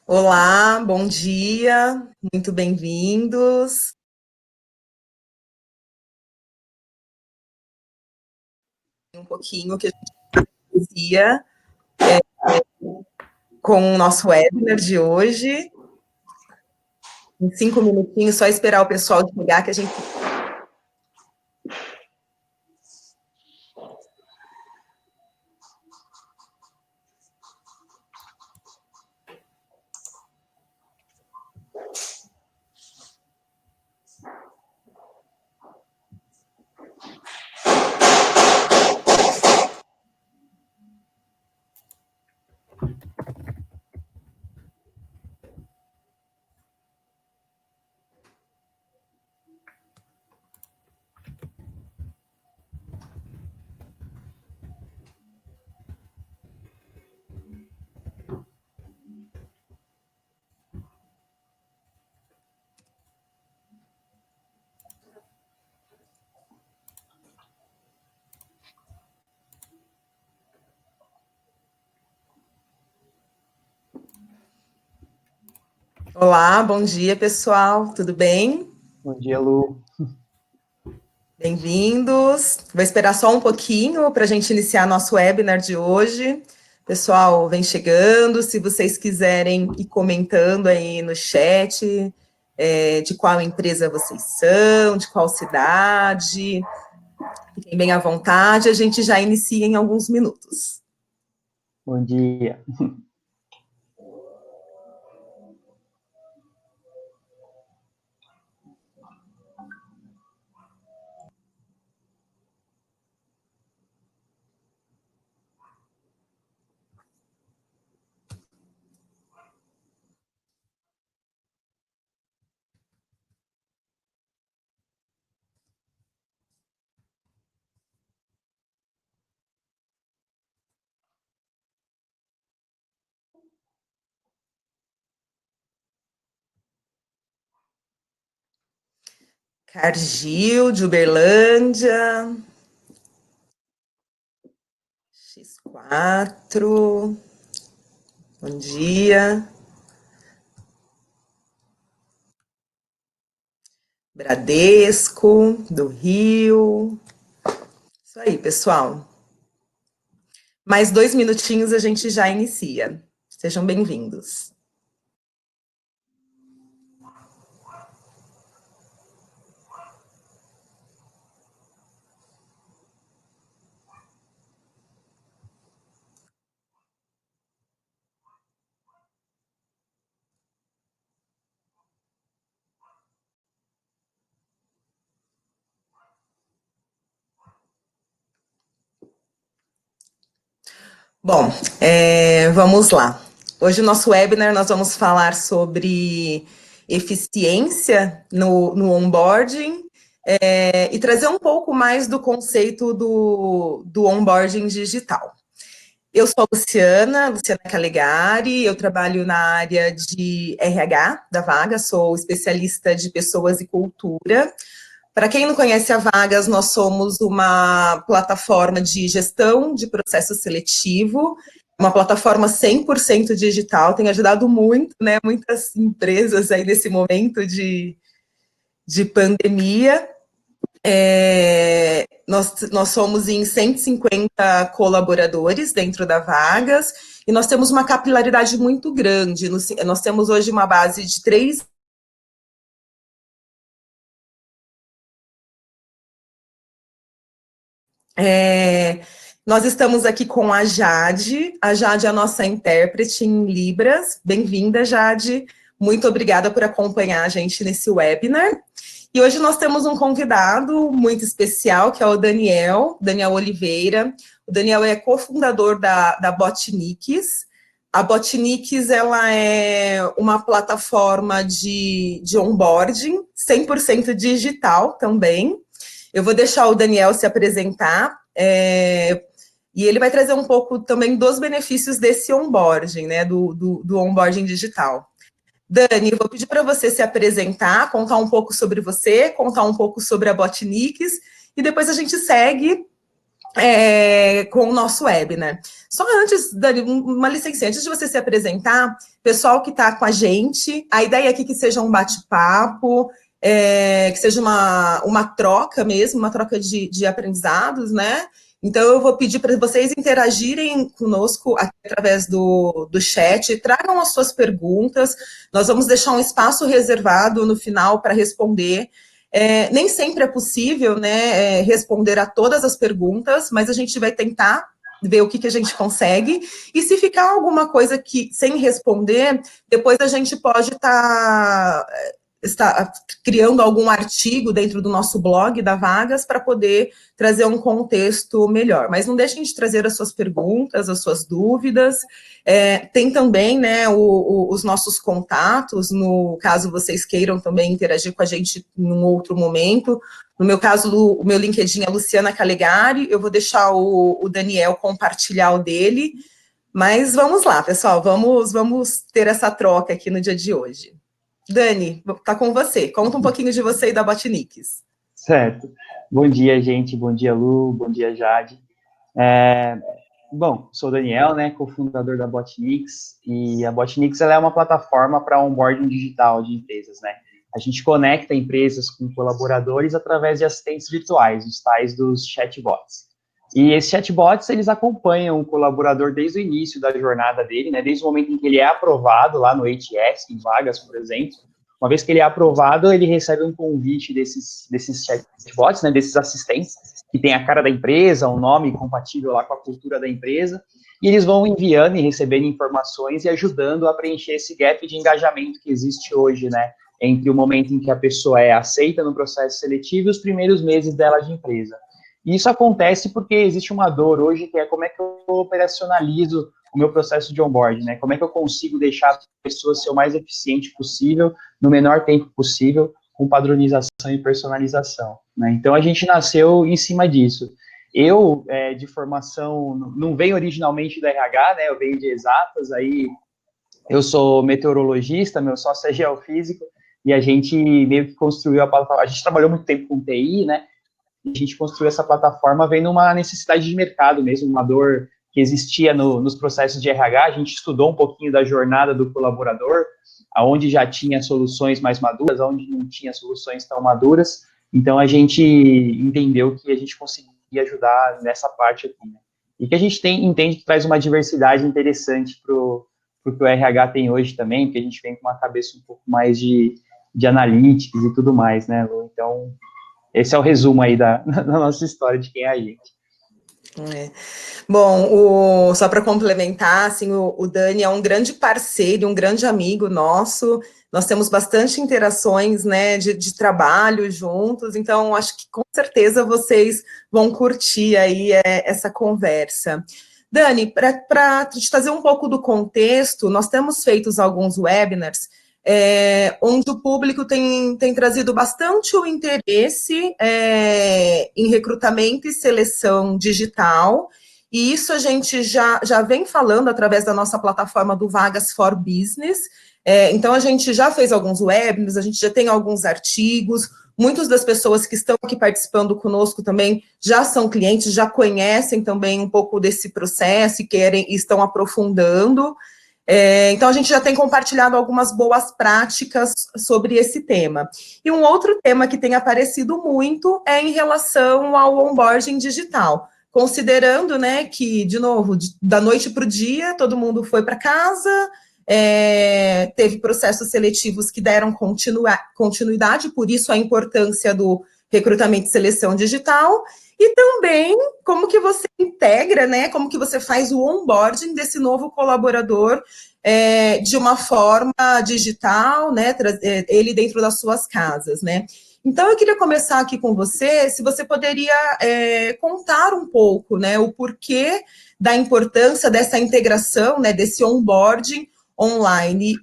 Olá, bom dia, muito bem-vindos. Um pouquinho que a gente inicia com o nosso webinar de hoje. Em 5 minutinhos, só esperar o pessoal chegar que a gente. Olá, bom dia, pessoal, tudo bem? Bom dia, Lu. Bem-vindos. Vou esperar só um pouquinho para a gente iniciar nosso webinar de hoje. Pessoal, vem chegando. Se vocês quiserem ir comentando aí no chat, de qual empresa vocês são, de qual cidade, fiquem bem à vontade, a gente já inicia em alguns minutos. Bom dia. Cargil, de Uberlândia, X4, bom dia. Bradesco, do Rio. Isso aí, pessoal. Mais 2 minutinhos a gente já inicia. Sejam bem-vindos. Bom, vamos lá. Hoje o nosso webinar nós vamos falar sobre eficiência no onboarding e trazer um pouco mais do conceito do onboarding digital. Eu sou a Luciana Calegari, eu trabalho na área de RH da Vaga, sou especialista de pessoas e cultura. Para quem não conhece a Vagas, nós somos uma plataforma de gestão de processo seletivo, uma plataforma 100% digital, tem ajudado muito, né, muitas empresas aí nesse momento de pandemia. Nós somos em 150 colaboradores dentro da Vagas e nós temos uma capilaridade muito grande. Nós temos hoje uma base de 3. Nós estamos aqui com a Jade é a nossa intérprete em Libras. Bem-vinda, Jade. Muito obrigada por acompanhar a gente nesse webinar. E hoje nós temos um convidado muito especial, que é o Daniel Oliveira. O Daniel é cofundador da Botniks. A Botniks, ela é uma plataforma de onboarding, 100% digital também. Eu vou deixar o Daniel se apresentar, e ele vai trazer um pouco também dos benefícios desse onboarding, né, do onboarding digital. Dani, eu vou pedir para você se apresentar, contar um pouco sobre você, contar um pouco sobre a Botniks, e depois a gente segue com o nosso webinar. Só antes, Dani, uma licença, antes de você se apresentar, pessoal que está com a gente, a ideia aqui é que seja um bate-papo, que seja uma troca mesmo, uma troca de aprendizados, né? Então, eu vou pedir para vocês interagirem conosco aqui através do chat, tragam as suas perguntas, nós vamos deixar um espaço reservado no final para responder. Nem sempre é possível, né, responder a todas as perguntas, mas a gente vai tentar ver o que a gente consegue, e se ficar alguma coisa sem responder, depois a gente pode estar criando algum artigo dentro do nosso blog da Vagas para poder trazer um contexto melhor. Mas não deixem de trazer as suas perguntas, as suas dúvidas. Tem também, né, os nossos contatos, no caso vocês queiram também interagir com a gente em um outro momento. No meu caso, o meu LinkedIn é Luciana Calegari, eu vou deixar o Daniel compartilhar o dele, mas vamos lá, pessoal, vamos ter essa troca aqui no dia de hoje. Dani, tá com você. Conta um pouquinho de você e da Botniks. Certo. Bom dia, gente. Bom dia, Lu. Bom dia, Jade. Bom, sou o Daniel, né, cofundador da Botniks, e a Botniks ela é uma plataforma para onboarding digital de empresas, né? A gente conecta empresas com colaboradores através de assistentes virtuais, os tais dos chatbots. E esses chatbots, eles acompanham o colaborador desde o início da jornada dele, né, desde o momento em que ele é aprovado lá no ATS, em vagas, por exemplo. Uma vez que ele é aprovado, ele recebe um convite desses chatbots, né, desses assistentes, que tem a cara da empresa, um nome compatível lá com a cultura da empresa, e eles vão enviando e recebendo informações e ajudando a preencher esse gap de engajamento que existe hoje, né, entre o momento em que a pessoa é aceita no processo seletivo e os primeiros meses dela de empresa. E isso acontece porque existe uma dor hoje, que é como é que eu operacionalizo o meu processo de onboarding, né? Como é que eu consigo deixar a pessoa ser o mais eficiente possível, no menor tempo possível, com padronização e personalização, né? Então, a gente nasceu em cima disso. Eu, de formação, não venho originalmente da RH, né? Eu venho de exatas, aí eu sou meteorologista, meu sócio é geofísico, e a gente meio que construiu a plataforma. A gente trabalhou muito tempo com TI, né? A gente construiu essa plataforma vendo uma necessidade de mercado mesmo, uma dor que existia nos processos de RH. A gente estudou um pouquinho da jornada do colaborador, aonde já tinha soluções mais maduras, aonde não tinha soluções tão maduras. Então, a gente entendeu que a gente conseguia ajudar nessa parte aqui, né? E que a gente entende que traz uma diversidade interessante para o que o RH tem hoje também, porque a gente vem com uma cabeça um pouco mais de analytics e tudo mais, né, Lu? Então, esse é o resumo aí da nossa história de quem é a gente. Bom, só para complementar, assim, o Dani é um grande parceiro, um grande amigo nosso. Nós temos bastante interações, né, de trabalho juntos, então acho que com certeza vocês vão curtir aí essa conversa. Dani, para te trazer um pouco do contexto, nós temos feito alguns webinars onde o público tem trazido bastante o interesse em recrutamento e seleção digital, e isso a gente já vem falando através da nossa plataforma do Vagas for Business. Então, a gente já fez alguns webinars, a gente já tem alguns artigos, muitas das pessoas que estão aqui participando conosco também já são clientes, já conhecem também um pouco desse processo e estão aprofundando. Então, a gente já tem compartilhado algumas boas práticas sobre esse tema. E um outro tema que tem aparecido muito é em relação ao onboarding digital, considerando, né, que, de novo, da noite para o dia, todo mundo foi para casa, teve processos seletivos que deram continuidade, por isso a importância do recrutamento e seleção digital, e também como que você integra, né, como que você faz o onboarding desse novo colaborador de uma forma digital, né, ele dentro das suas casas, né. Então, eu queria começar aqui com você, se você poderia contar um pouco, né, o porquê da importância dessa integração, né, desse onboarding online.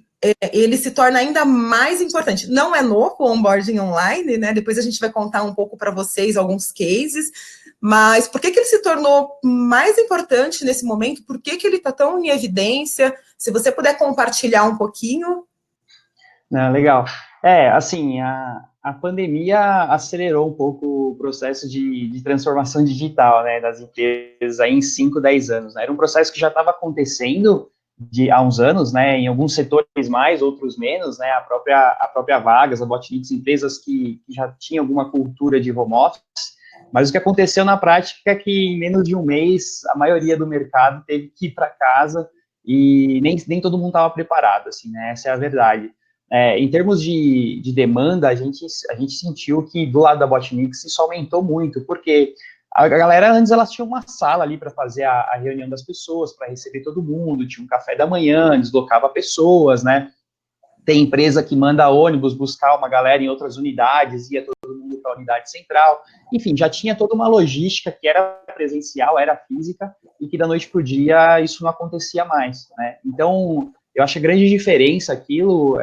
Ele se torna ainda mais importante. Não é novo o onboarding online, né? Depois a gente vai contar um pouco para vocês alguns cases, mas por que ele se tornou mais importante nesse momento? Por que ele está tão em evidência? Se você puder compartilhar um pouquinho. Legal. Assim, A pandemia acelerou um pouco o processo de transformação digital, né, das empresas aí em 5, 10 anos, né? Era um processo que já estava acontecendo há uns anos, né, em alguns setores mais, outros menos, né, a própria Vagas, a Botnix, empresas que já tinham alguma cultura de home office, mas o que aconteceu na prática é que em menos de um mês, a maioria do mercado teve que ir para casa e nem todo mundo estava preparado, assim, né, essa é a verdade. Em termos de demanda, a gente sentiu que do lado da Botmix isso aumentou muito, porque a galera antes elas tinham uma sala ali para fazer a reunião das pessoas, para receber todo mundo, tinha um café da manhã, deslocava pessoas, né? Tem empresa que manda ônibus buscar uma galera em outras unidades, ia todo mundo para a unidade central. Enfim, já tinha toda uma logística que era presencial, era física, e que da noite para o dia isso não acontecia mais, né? Então, eu acho a grande diferença aquilo,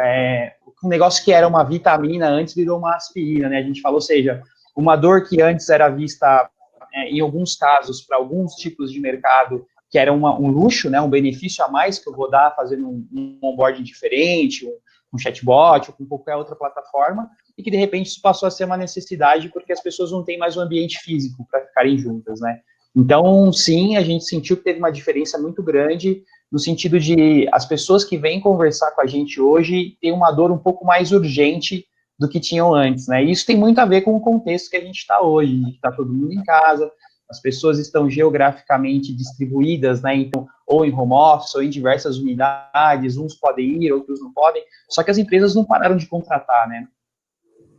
um negócio que era uma vitamina antes virou uma aspirina, né? A gente falou, ou seja, uma dor que antes era vista, em alguns casos, para alguns tipos de mercado, que era um luxo, né, um benefício a mais que eu vou dar fazendo um onboarding diferente, um chatbot ou com qualquer outra plataforma, e que de repente isso passou a ser uma necessidade porque as pessoas não têm mais um ambiente físico para ficarem juntas, né? Então, sim, a gente sentiu que teve uma diferença muito grande no sentido de as pessoas que vêm conversar com a gente hoje têm uma dor um pouco mais urgente do que tinham antes, né? E isso tem muito a ver com o contexto que a gente está hoje, que está todo mundo em casa, as pessoas estão geograficamente distribuídas, né? Então, ou em home office, ou em diversas unidades, uns podem ir, outros não podem, só que as empresas não pararam de contratar, né?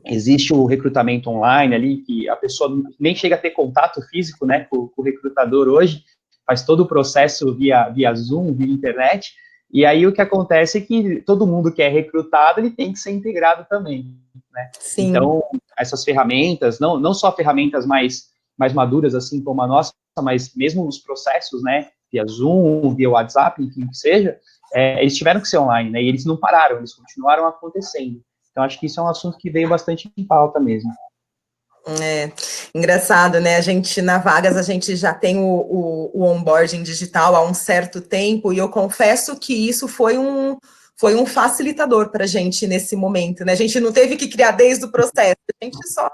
Existe o recrutamento online ali, que a pessoa nem chega a ter contato físico, né, com o recrutador hoje, faz todo o processo via Zoom, via internet, e aí o que acontece é que todo mundo que é recrutado, ele tem que ser integrado também, né? Sim. Então, essas ferramentas, não só ferramentas mais maduras, assim como a nossa, mas mesmo os processos, né, via Zoom, via WhatsApp, enfim, que seja, eles tiveram que ser online, né, e eles não pararam, eles continuaram acontecendo. Então, acho que isso é um assunto que veio bastante em pauta mesmo. Engraçado, né? A gente, na Vagas, a gente já tem o onboarding digital há um certo tempo, e eu confesso que isso foi um facilitador para a gente nesse momento, né? A gente não teve que criar desde o processo, a gente só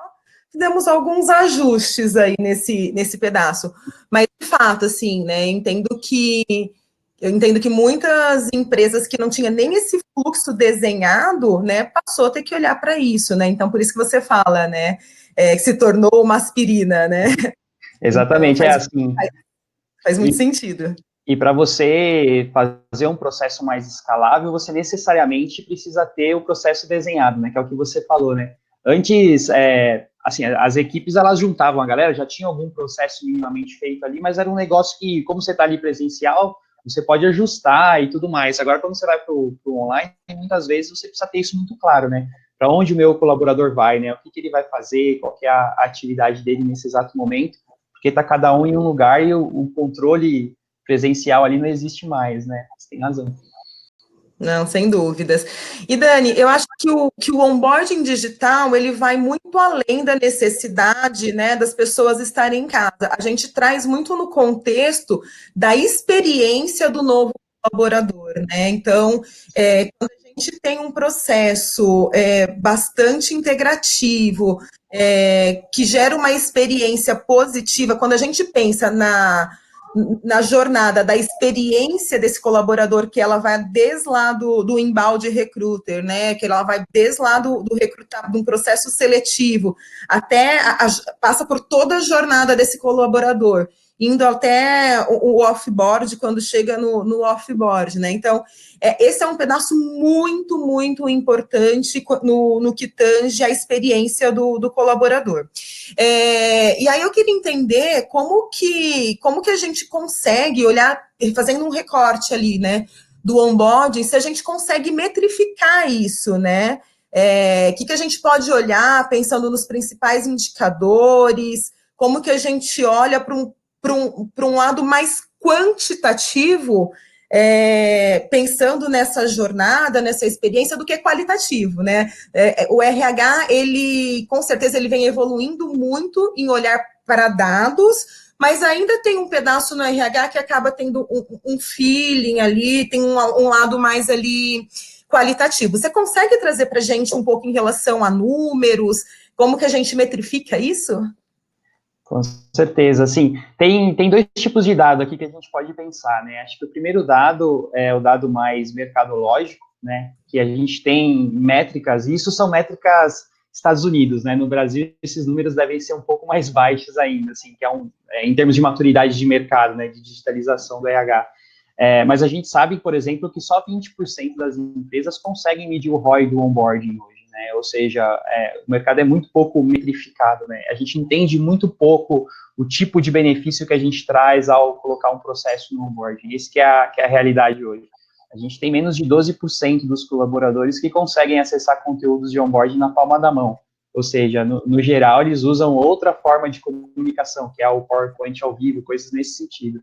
fizemos alguns ajustes aí nesse pedaço. Mas, de fato, assim, né? Eu entendo que muitas empresas que não tinham nem esse fluxo desenhado, né, passou a ter que olhar para isso, né? Então, por isso que você fala, né? Que se tornou uma aspirina, né? Exatamente, então, assim. Faz muito sentido. E para você fazer um processo mais escalável, você necessariamente precisa ter o processo desenhado, né? Que é o que você falou, né? Antes, assim, as equipes elas juntavam a galera, já tinha algum processo minimamente feito ali, mas era um negócio que, como você está ali presencial, você pode ajustar e tudo mais. Agora, quando você vai para o online, muitas vezes você precisa ter isso muito claro, né? Para onde o meu colaborador vai, né? O que ele vai fazer, qual que é a atividade dele nesse exato momento, porque está cada um em um lugar e o controle presencial ali não existe mais, né? Você tem razão. Não, sem dúvidas. E, Dani, eu acho que o onboarding digital, ele vai muito além da necessidade, né, das pessoas estarem em casa. A gente traz muito no contexto da experiência do novo colaborador, né? Então, quando a gente tem um processo bastante integrativo, que gera uma experiência positiva, quando a gente pensa na jornada da experiência desse colaborador, que ela vai desde lá do embalde recruiter, né? Que ela vai desde lá do recrutar, de um processo seletivo, até passa por toda a jornada desse colaborador, indo até o off-board, quando chega no off-board, né? Então, esse é um pedaço muito, muito importante no que tange a experiência do colaborador. E aí eu queria entender como que a gente consegue olhar, fazendo um recorte ali, né, do onboarding, se a gente consegue metrificar isso, né? Que a gente pode olhar pensando nos principais indicadores, como que a gente olha para um lado mais quantitativo, pensando nessa jornada, nessa experiência, do que qualitativo, né? O RH, ele, com certeza, ele vem evoluindo muito em olhar para dados, mas ainda tem um pedaço no RH que acaba tendo um feeling ali, tem um lado mais ali qualitativo. Você consegue trazer para a gente um pouco em relação a números, como que a gente metrifica isso? Com certeza, assim, tem dois tipos de dado aqui que a gente pode pensar, né? Acho que o primeiro dado é o dado mais mercadológico, né? Que a gente tem métricas, e isso são métricas Estados Unidos, né? No Brasil, esses números devem ser um pouco mais baixos ainda, assim, que em termos de maturidade de mercado, né? De digitalização do RH. Mas a gente sabe, por exemplo, que só 20% das empresas conseguem medir o ROI do onboarding hoje. Né? Ou seja, o mercado é muito pouco metrificado, né? A gente entende muito pouco o tipo de benefício que a gente traz ao colocar um processo no onboarding. Isso que é a realidade hoje. A gente tem menos de 12% dos colaboradores que conseguem acessar conteúdos de onboarding na palma da mão. Ou seja, no geral, eles usam outra forma de comunicação, que é o PowerPoint ao vivo, coisas nesse sentido.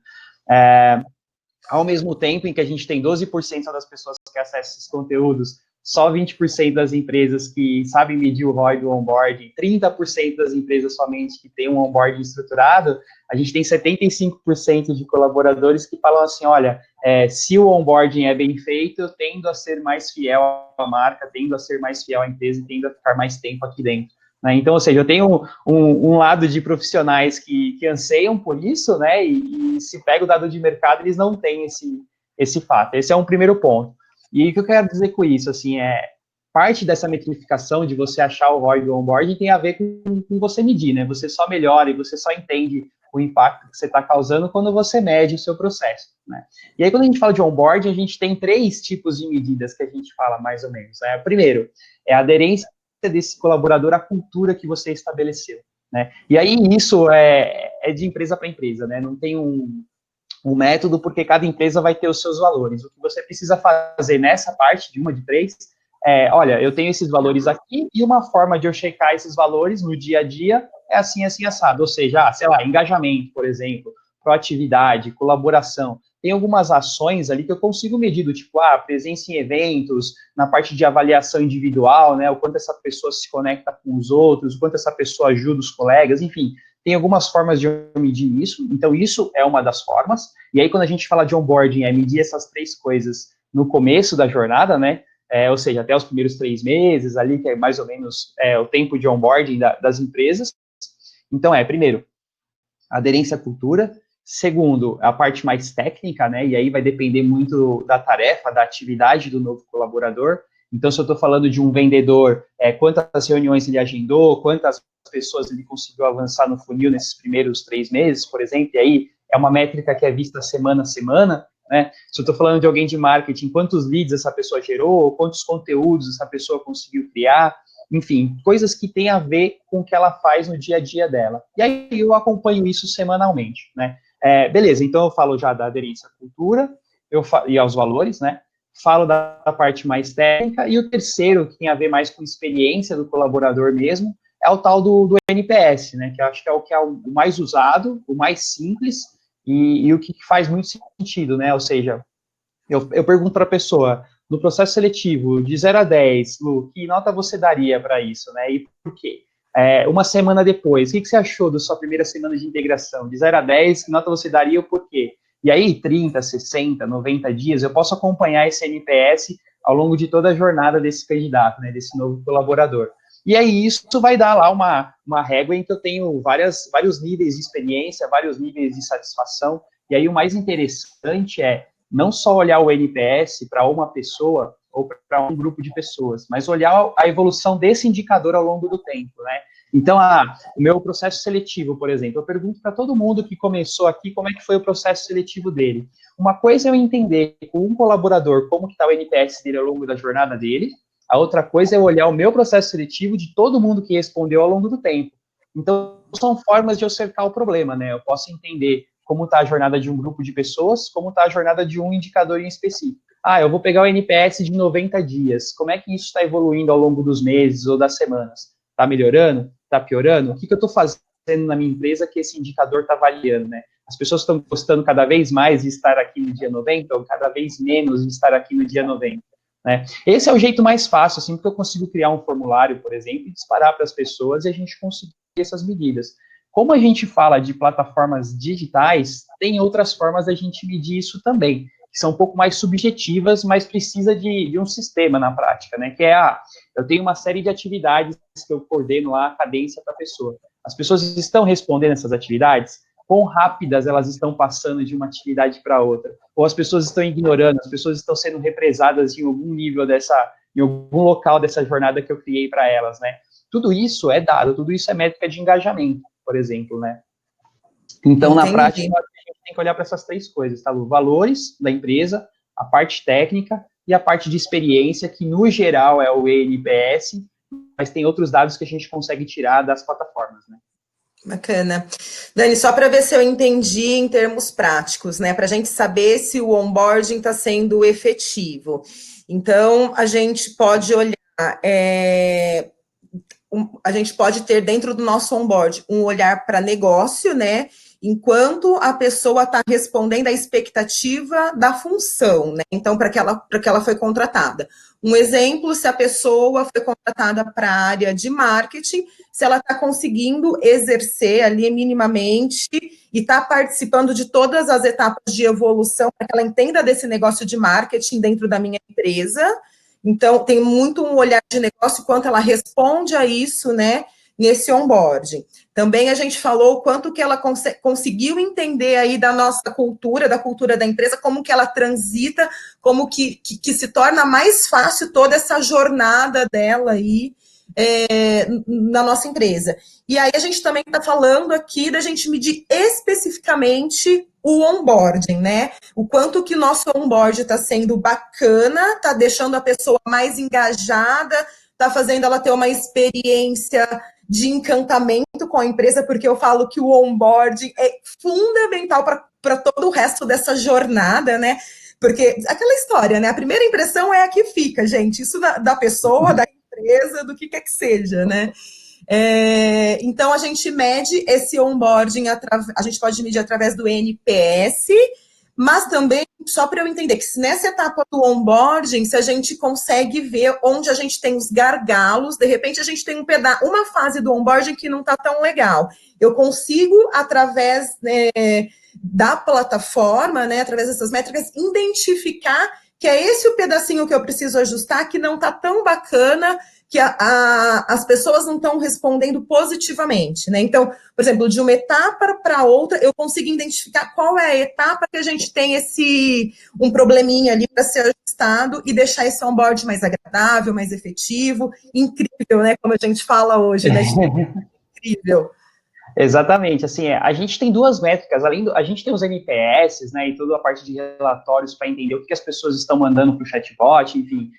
Ao mesmo tempo em que a gente tem 12% das pessoas que acessam esses conteúdos, só 20% das empresas que sabem medir o ROI do onboarding, 30% das empresas somente que têm um onboarding estruturado, a gente tem 75% de colaboradores que falam assim, olha, se o onboarding é bem feito, eu tendo a ser mais fiel à marca, tendo a ser mais fiel à empresa e tendo a ficar mais tempo aqui dentro. Né? Então, ou seja, eu tenho um lado de profissionais que anseiam por isso, né, e se pega o dado de mercado, eles não têm esse fato. Esse é um primeiro ponto. E o que eu quero dizer com isso, assim, parte dessa metrificação de você achar o ROI do onboarding tem a ver com você medir, né? Você só melhora e você só entende o impacto que você está causando quando você mede o seu processo, né? E aí, quando a gente fala de onboarding, a gente tem 3 tipos de medidas que a gente fala, mais ou menos, né? Primeiro, é a aderência desse colaborador à cultura que você estabeleceu, né? E aí, isso é de empresa para empresa, né? Não tem um método, porque cada empresa vai ter os seus valores. O que você precisa fazer nessa parte, de uma de 3, olha, eu tenho esses valores aqui, e uma forma de eu checar esses valores no dia a dia é assim, assim, assado. Ou seja, sei lá, engajamento, por exemplo, proatividade, colaboração. Tem algumas ações ali que eu consigo medir, do tipo, presença em eventos, na parte de avaliação individual, né, o quanto essa pessoa se conecta com os outros, o quanto essa pessoa ajuda os colegas, enfim. Tem algumas formas de eu medir isso, então isso é uma das formas. E aí, quando a gente fala de onboarding, medir essas 3 coisas no começo da jornada, né? Ou seja, até os primeiros 3 meses, ali, que é mais ou menos o tempo de onboarding das empresas. Então, primeiro, aderência à cultura. Segundo, a parte mais técnica, né? E aí vai depender muito da tarefa, da atividade do novo colaborador. Então, se eu estou falando de um vendedor, quantas reuniões ele agendou, quantas pessoas ele conseguiu avançar no funil nesses primeiros 3 meses, por exemplo, e aí é uma métrica que é vista semana a semana, né? Se eu estou falando de alguém de marketing, quantos leads essa pessoa gerou, quantos conteúdos essa pessoa conseguiu criar, enfim, coisas que têm a ver com o que ela faz no dia a dia dela. E aí eu acompanho isso semanalmente, né? Beleza, então eu falo já da aderência à cultura e aos valores, né? Falo da parte mais técnica, e o terceiro, que tem a ver mais com experiência do colaborador mesmo, é o tal do NPS, né, que eu acho que é o mais usado, o mais simples, e o que faz muito sentido, né, ou seja, eu pergunto para a pessoa, no processo seletivo, de 0 a 10, Lu, que nota você daria para isso, né, e por quê? Uma semana depois, o que você achou da sua primeira semana de integração? De 0 a 10, que nota você daria e o porquê? E aí, 30, 60, 90 dias, eu posso acompanhar esse NPS ao longo de toda a jornada desse candidato, né, desse novo colaborador. E aí, isso vai dar lá uma régua em que eu tenho vários níveis de experiência, vários níveis de satisfação. E aí, o mais interessante é não só olhar o NPS para uma pessoa ou para um grupo de pessoas, mas olhar a evolução desse indicador ao longo do tempo, né? Então, o meu processo seletivo, por exemplo, eu pergunto para todo mundo que começou aqui como é que foi o processo seletivo dele. Uma coisa é eu entender com um colaborador como que está o NPS dele ao longo da jornada dele, a outra coisa é eu olhar o meu processo seletivo de todo mundo que respondeu ao longo do tempo. Então, são formas de eu cercar o problema, né? Eu posso entender como está a jornada de um grupo de pessoas, como está a jornada de um indicador em específico. Eu vou pegar o NPS de 90 dias. Como é que isso está evoluindo ao longo dos meses ou das semanas? Está melhorando? Está piorando? O que eu estou fazendo na minha empresa que esse indicador está avaliando, né? As pessoas estão gostando cada vez mais de estar aqui no dia 90 ou cada vez menos de estar aqui no dia 90, né? Esse é o jeito mais fácil, assim, porque eu consigo criar um formulário, por exemplo, e disparar para as pessoas e a gente conseguir essas medidas. Como a gente fala de plataformas digitais, tem outras formas da gente medir isso também, que são um pouco mais subjetivas, mas precisa de um sistema na prática, né? Que é, eu tenho uma série de atividades que eu coordeno lá, a cadência para a pessoa. As pessoas estão respondendo essas atividades? Quão rápidas elas estão passando de uma atividade para outra? Ou as pessoas estão ignorando, as pessoas estão sendo represadas em algum nível em algum local dessa jornada que eu criei para elas, né? Tudo isso é dado, tudo isso é métrica de engajamento, por exemplo, né? Então, na prática, a gente tem que olhar para essas três coisas, tá, Lu? Valores da empresa, a parte técnica e a parte de experiência, que no geral é o NPS, mas tem outros dados que a gente consegue tirar das plataformas, né? Bacana. Dani, só para ver se eu entendi em termos práticos, né? Para a gente saber se o onboarding está sendo efetivo. Então, a gente pode olhar, a gente pode ter dentro do nosso onboard um olhar para negócio, né? Enquanto a pessoa está respondendo à expectativa da função, né? Então, para que ela foi contratada. Um exemplo, se a pessoa foi contratada para a área de marketing, se ela está conseguindo exercer ali minimamente e está participando de todas as etapas de evolução para que ela entenda desse negócio de marketing dentro da minha empresa. Então, tem muito um olhar de negócio, quanto ela responde a isso, né, nesse onboarding. Também a gente falou o quanto que ela conseguiu entender aí da nossa cultura, da cultura da empresa, como que ela transita, como que se torna mais fácil toda essa jornada dela aí na nossa empresa. E aí a gente também está falando aqui da gente medir especificamente o onboarding, né? O quanto que o nosso onboarding está sendo bacana, está deixando a pessoa mais engajada, está fazendo ela ter uma experiência de encantamento com a empresa, porque eu falo que o onboarding é fundamental para todo o resto dessa jornada, né? Porque aquela história, né? A primeira impressão é a que fica, gente. Isso da pessoa, da empresa, do que quer que seja, né? Então, a gente mede esse onboarding, a gente pode medir através do NPS, mas também, só para eu entender, que nessa etapa do onboarding, se a gente consegue ver onde a gente tem os gargalos, de repente a gente tem uma fase do onboarding que não está tão legal. Eu consigo, através da plataforma, né, através dessas métricas, identificar que é esse o pedacinho que eu preciso ajustar, que não está tão bacana, que as pessoas não estão respondendo positivamente, né? Então, por exemplo, de uma etapa para outra, eu consigo identificar qual é a etapa que a gente tem um probleminha ali para ser ajustado e deixar esse onboard mais agradável, mais efetivo, incrível, né? Como a gente fala hoje, né? Incrível. Exatamente, assim, a gente tem duas métricas, a gente tem os NPS, né, e toda a parte de relatórios para entender o que as pessoas estão mandando para o chatbot, enfim,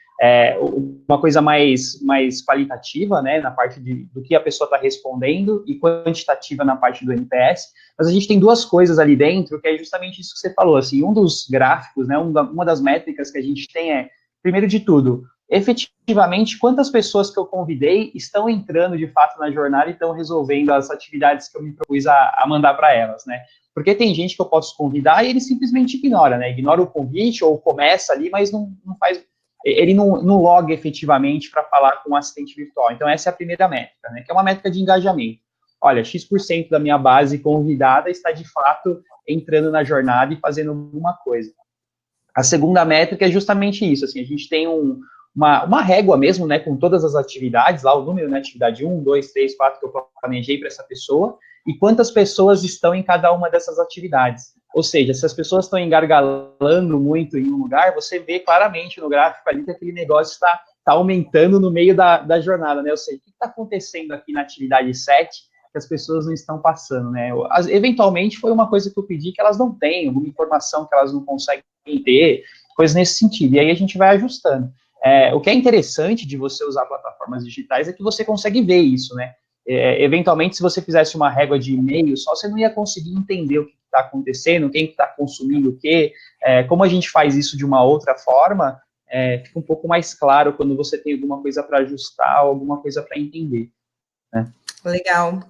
uma coisa mais qualitativa, né, na parte do que a pessoa está respondendo e quantitativa na parte do NPS, mas a gente tem duas coisas ali dentro, que é justamente isso que você falou, assim, um dos gráficos, né, uma das métricas que a gente tem primeiro de tudo, efetivamente, quantas pessoas que eu convidei estão entrando, de fato, na jornada e estão resolvendo as atividades que eu me propus a mandar para elas, né? Porque tem gente que eu posso convidar e ele simplesmente ignora, né? Ignora o convite ou começa ali, mas não faz... Ele não loga efetivamente para falar com o assistente virtual. Então, essa é a primeira métrica, né? Que é uma métrica de engajamento. Olha, X% da minha base convidada está, de fato, entrando na jornada e fazendo alguma coisa. A segunda métrica é justamente isso, assim, a gente tem uma régua mesmo, né, com todas as atividades, lá o número, né, atividade 1, 2, 3, 4 que eu planejei para essa pessoa, e quantas pessoas estão em cada uma dessas atividades. Ou seja, se as pessoas estão engargalando muito em um lugar, você vê claramente no gráfico ali que aquele negócio está aumentando no meio da jornada, né? Ou seja, o que está acontecendo aqui na atividade 7 que as pessoas não estão passando, né? Eventualmente foi uma coisa que eu pedi que elas não têm, alguma informação que elas não conseguem ter, coisas nesse sentido, e aí a gente vai ajustando. O que é interessante de você usar plataformas digitais é que você consegue ver isso, né? Eventualmente, se você fizesse uma régua de e-mail só, você não ia conseguir entender o que está acontecendo, quem está consumindo o quê. Como a gente faz isso de uma outra forma, fica um pouco mais claro quando você tem alguma coisa para ajustar, alguma coisa para entender, né? Legal.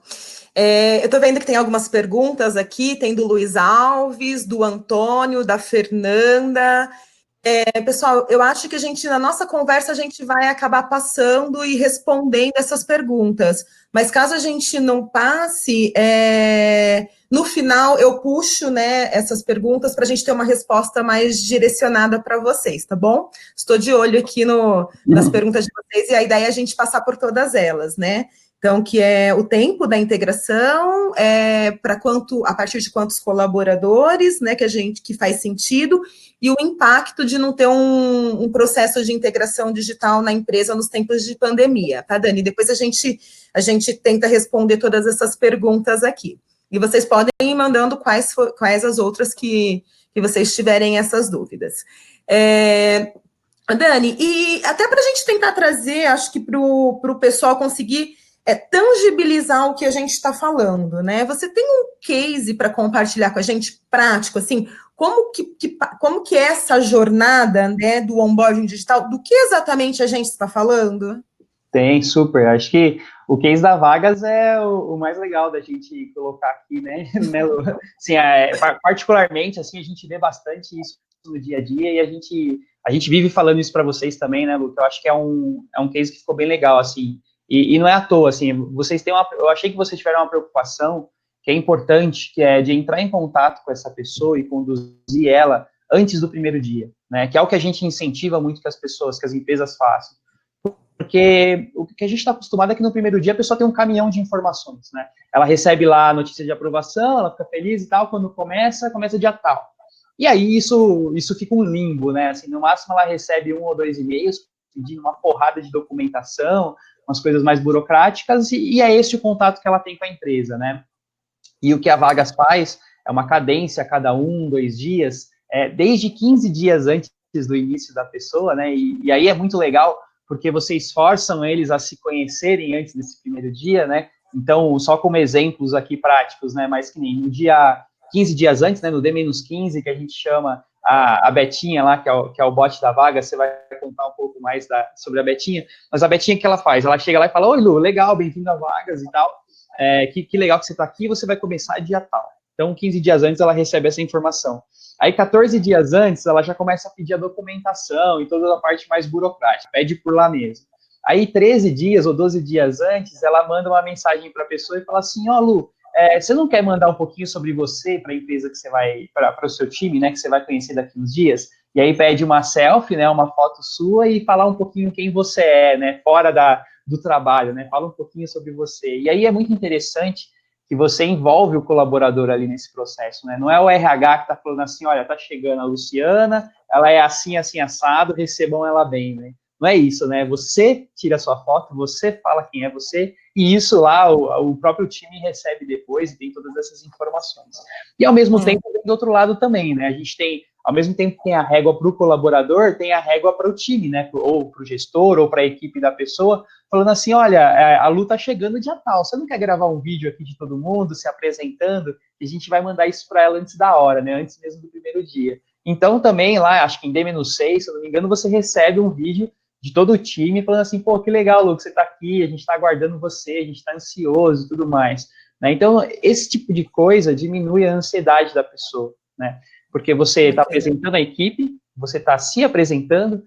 Eu estou vendo que tem algumas perguntas aqui, tem do Luiz Alves, do Antônio, da Fernanda. Pessoal, eu acho que na nossa conversa, a gente vai acabar passando e respondendo essas perguntas. Mas caso a gente não passe, no final eu puxo, né, essas perguntas para a gente ter uma resposta mais direcionada para vocês, tá bom? Estou de olho aqui nas perguntas de vocês e a ideia é a gente passar por todas elas, né? Então, que é o tempo da integração, a partir de quantos colaboradores, né, que faz sentido, e o impacto de não ter um processo de integração digital na empresa nos tempos de pandemia, tá, Dani? Depois a gente tenta responder todas essas perguntas aqui. E vocês podem ir mandando quais as outras que vocês tiverem essas dúvidas. Dani, e até para a gente tentar trazer, acho que para o pessoal conseguir tangibilizar o que a gente está falando, né? Você tem um case para compartilhar com a gente, prático, assim, como que é essa jornada, né, do onboarding digital, do que exatamente a gente está falando? Tem, super. Acho que o case da Vagas é o mais legal da gente colocar aqui, né, Lu? Assim, particularmente, assim, a gente vê bastante isso no dia a dia e a gente vive falando isso para vocês também, né, Lu? Que eu acho que é um case que ficou bem legal, assim. E não é à toa, assim, eu achei que vocês tiveram uma preocupação que é importante, que é de entrar em contato com essa pessoa e conduzir ela antes do primeiro dia, né? Que é o que a gente incentiva muito que as empresas façam. Porque o que a gente está acostumado é que no primeiro dia a pessoa tem um caminhão de informações, né? Ela recebe lá a notícia de aprovação, ela fica feliz e tal, quando começa dia tal. E aí isso fica um limbo, né? Assim, no máximo ela recebe 1 ou 2 e-mails pedindo uma porrada de documentação, umas coisas mais burocráticas, e é esse o contato que ela tem com a empresa, né? E o que a Vagas faz é uma cadência a cada 1, 2 dias, desde 15 dias antes do início da pessoa, né? E aí é muito legal, porque vocês forçam eles a se conhecerem antes desse primeiro dia, né? Então, só como exemplos aqui práticos, né? Mas que nem no dia 15 dias antes, né? No D-15, que a gente chama a Betinha lá, que é o bot da vaga, você vai contar um pouco mais sobre a Betinha, mas a Betinha, o que ela faz? Ela chega lá e fala, oi, Lu, legal, bem-vindo a Vagas e tal, que legal que você está aqui, você vai começar dia tal. Então, 15 dias antes, ela recebe essa informação. Aí, 14 dias antes, ela já começa a pedir a documentação e toda a parte mais burocrática, pede por lá mesmo. Aí, 13 dias ou 12 dias antes, ela manda uma mensagem para a pessoa e fala assim, ó, Lu, você não quer mandar um pouquinho sobre você para a empresa que você vai, para o seu time, né, que você vai conhecer daqui uns dias? E aí pede uma selfie, né, uma foto sua e falar um pouquinho quem você é, né, fora do trabalho, né, fala um pouquinho sobre você. E aí é muito interessante que você envolve o colaborador ali nesse processo, né? Não é o RH que está falando assim, olha, tá chegando a Luciana, ela é assim, assim, assado, recebam ela bem, né? Não é isso, né? Você tira a sua foto, você fala quem é você, e isso lá o próprio time recebe depois e tem todas essas informações. E ao mesmo tempo, do outro lado também, né? A gente tem, ao mesmo tempo que tem a régua para o colaborador, tem a régua para o time, né? Ou para o gestor, ou para a equipe da pessoa, falando assim, olha, a Lu tá chegando dia tal, você não quer gravar um vídeo aqui de todo mundo, se apresentando? E a gente vai mandar isso para ela antes da hora, né? Antes mesmo do primeiro dia. Então, também lá, acho que em D-6, se eu não me engano, você recebe um vídeo de todo o time falando assim, pô, que legal, Lu, que você tá aqui, a gente tá aguardando você, a gente tá ansioso e tudo mais. Né? Então, esse tipo de coisa diminui a ansiedade da pessoa, né? Porque você está apresentando a equipe, você está se apresentando,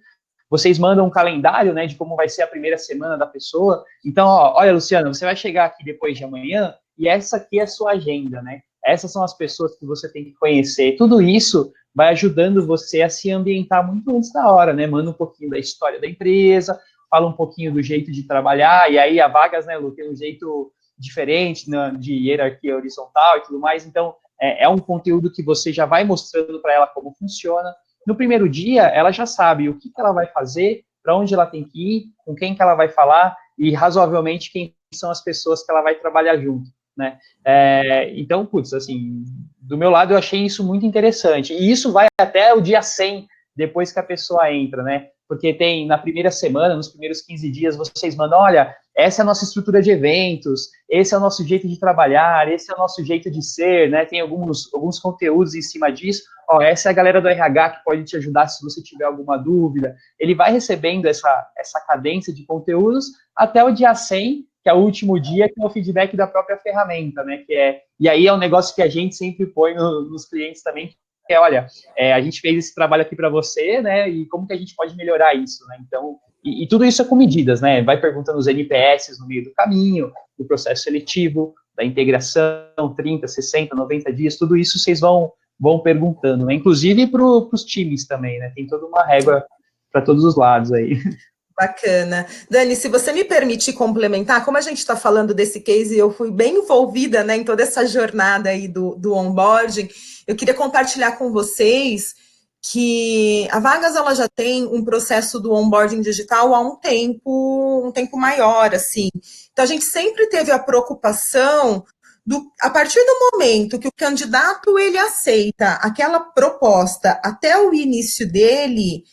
vocês mandam um calendário, né, de como vai ser a primeira semana da pessoa. Então, olha, Luciana, você vai chegar aqui depois de amanhã e essa aqui é a sua agenda, né? Essas são as pessoas que você tem que conhecer. Tudo isso vai ajudando você a se ambientar muito antes da hora, né? Manda um pouquinho da história da empresa, fala um pouquinho do jeito de trabalhar, e aí a Vagas, né, Lu, tem um jeito diferente, né, de hierarquia horizontal e tudo mais. Então, é um conteúdo que você já vai mostrando para ela como funciona. No primeiro dia, ela já sabe o que ela vai fazer, para onde ela tem que ir, com quem que ela vai falar e, razoavelmente, quem são as pessoas que ela vai trabalhar junto, né? Então, putz, assim, do meu lado eu achei isso muito interessante. E isso vai até o dia 100, depois que a pessoa entra, né? Porque tem, na primeira semana, nos primeiros 15 dias, vocês mandam, olha, essa é a nossa estrutura de eventos, esse é o nosso jeito de trabalhar, esse é o nosso jeito de ser, né? Tem alguns conteúdos em cima disso. Ó, essa é a galera do RH que pode te ajudar se você tiver alguma dúvida. Ele vai recebendo essa cadência de conteúdos até o dia 100, que é o último dia, que é o feedback da própria ferramenta, né? E aí é um negócio que a gente sempre põe nos clientes também, olha, a gente fez esse trabalho aqui para você, né, e como que a gente pode melhorar isso, né? Então, e tudo isso é com medidas, né? Vai perguntando os NPS no meio do caminho, do processo seletivo, da integração, 30, 60, 90 dias, tudo isso vocês vão perguntando, né? Inclusive para os times também, né? Tem toda uma régua para todos os lados aí. Bacana. Dani, se você me permitir complementar, como a gente está falando desse case, eu fui bem envolvida, né, em toda essa jornada aí do onboarding, eu queria compartilhar com vocês que a Vagas ela já tem um processo do onboarding digital há um tempo maior, assim. Então, a gente sempre teve a preocupação a partir do momento que o candidato ele aceita aquela proposta até o início dele,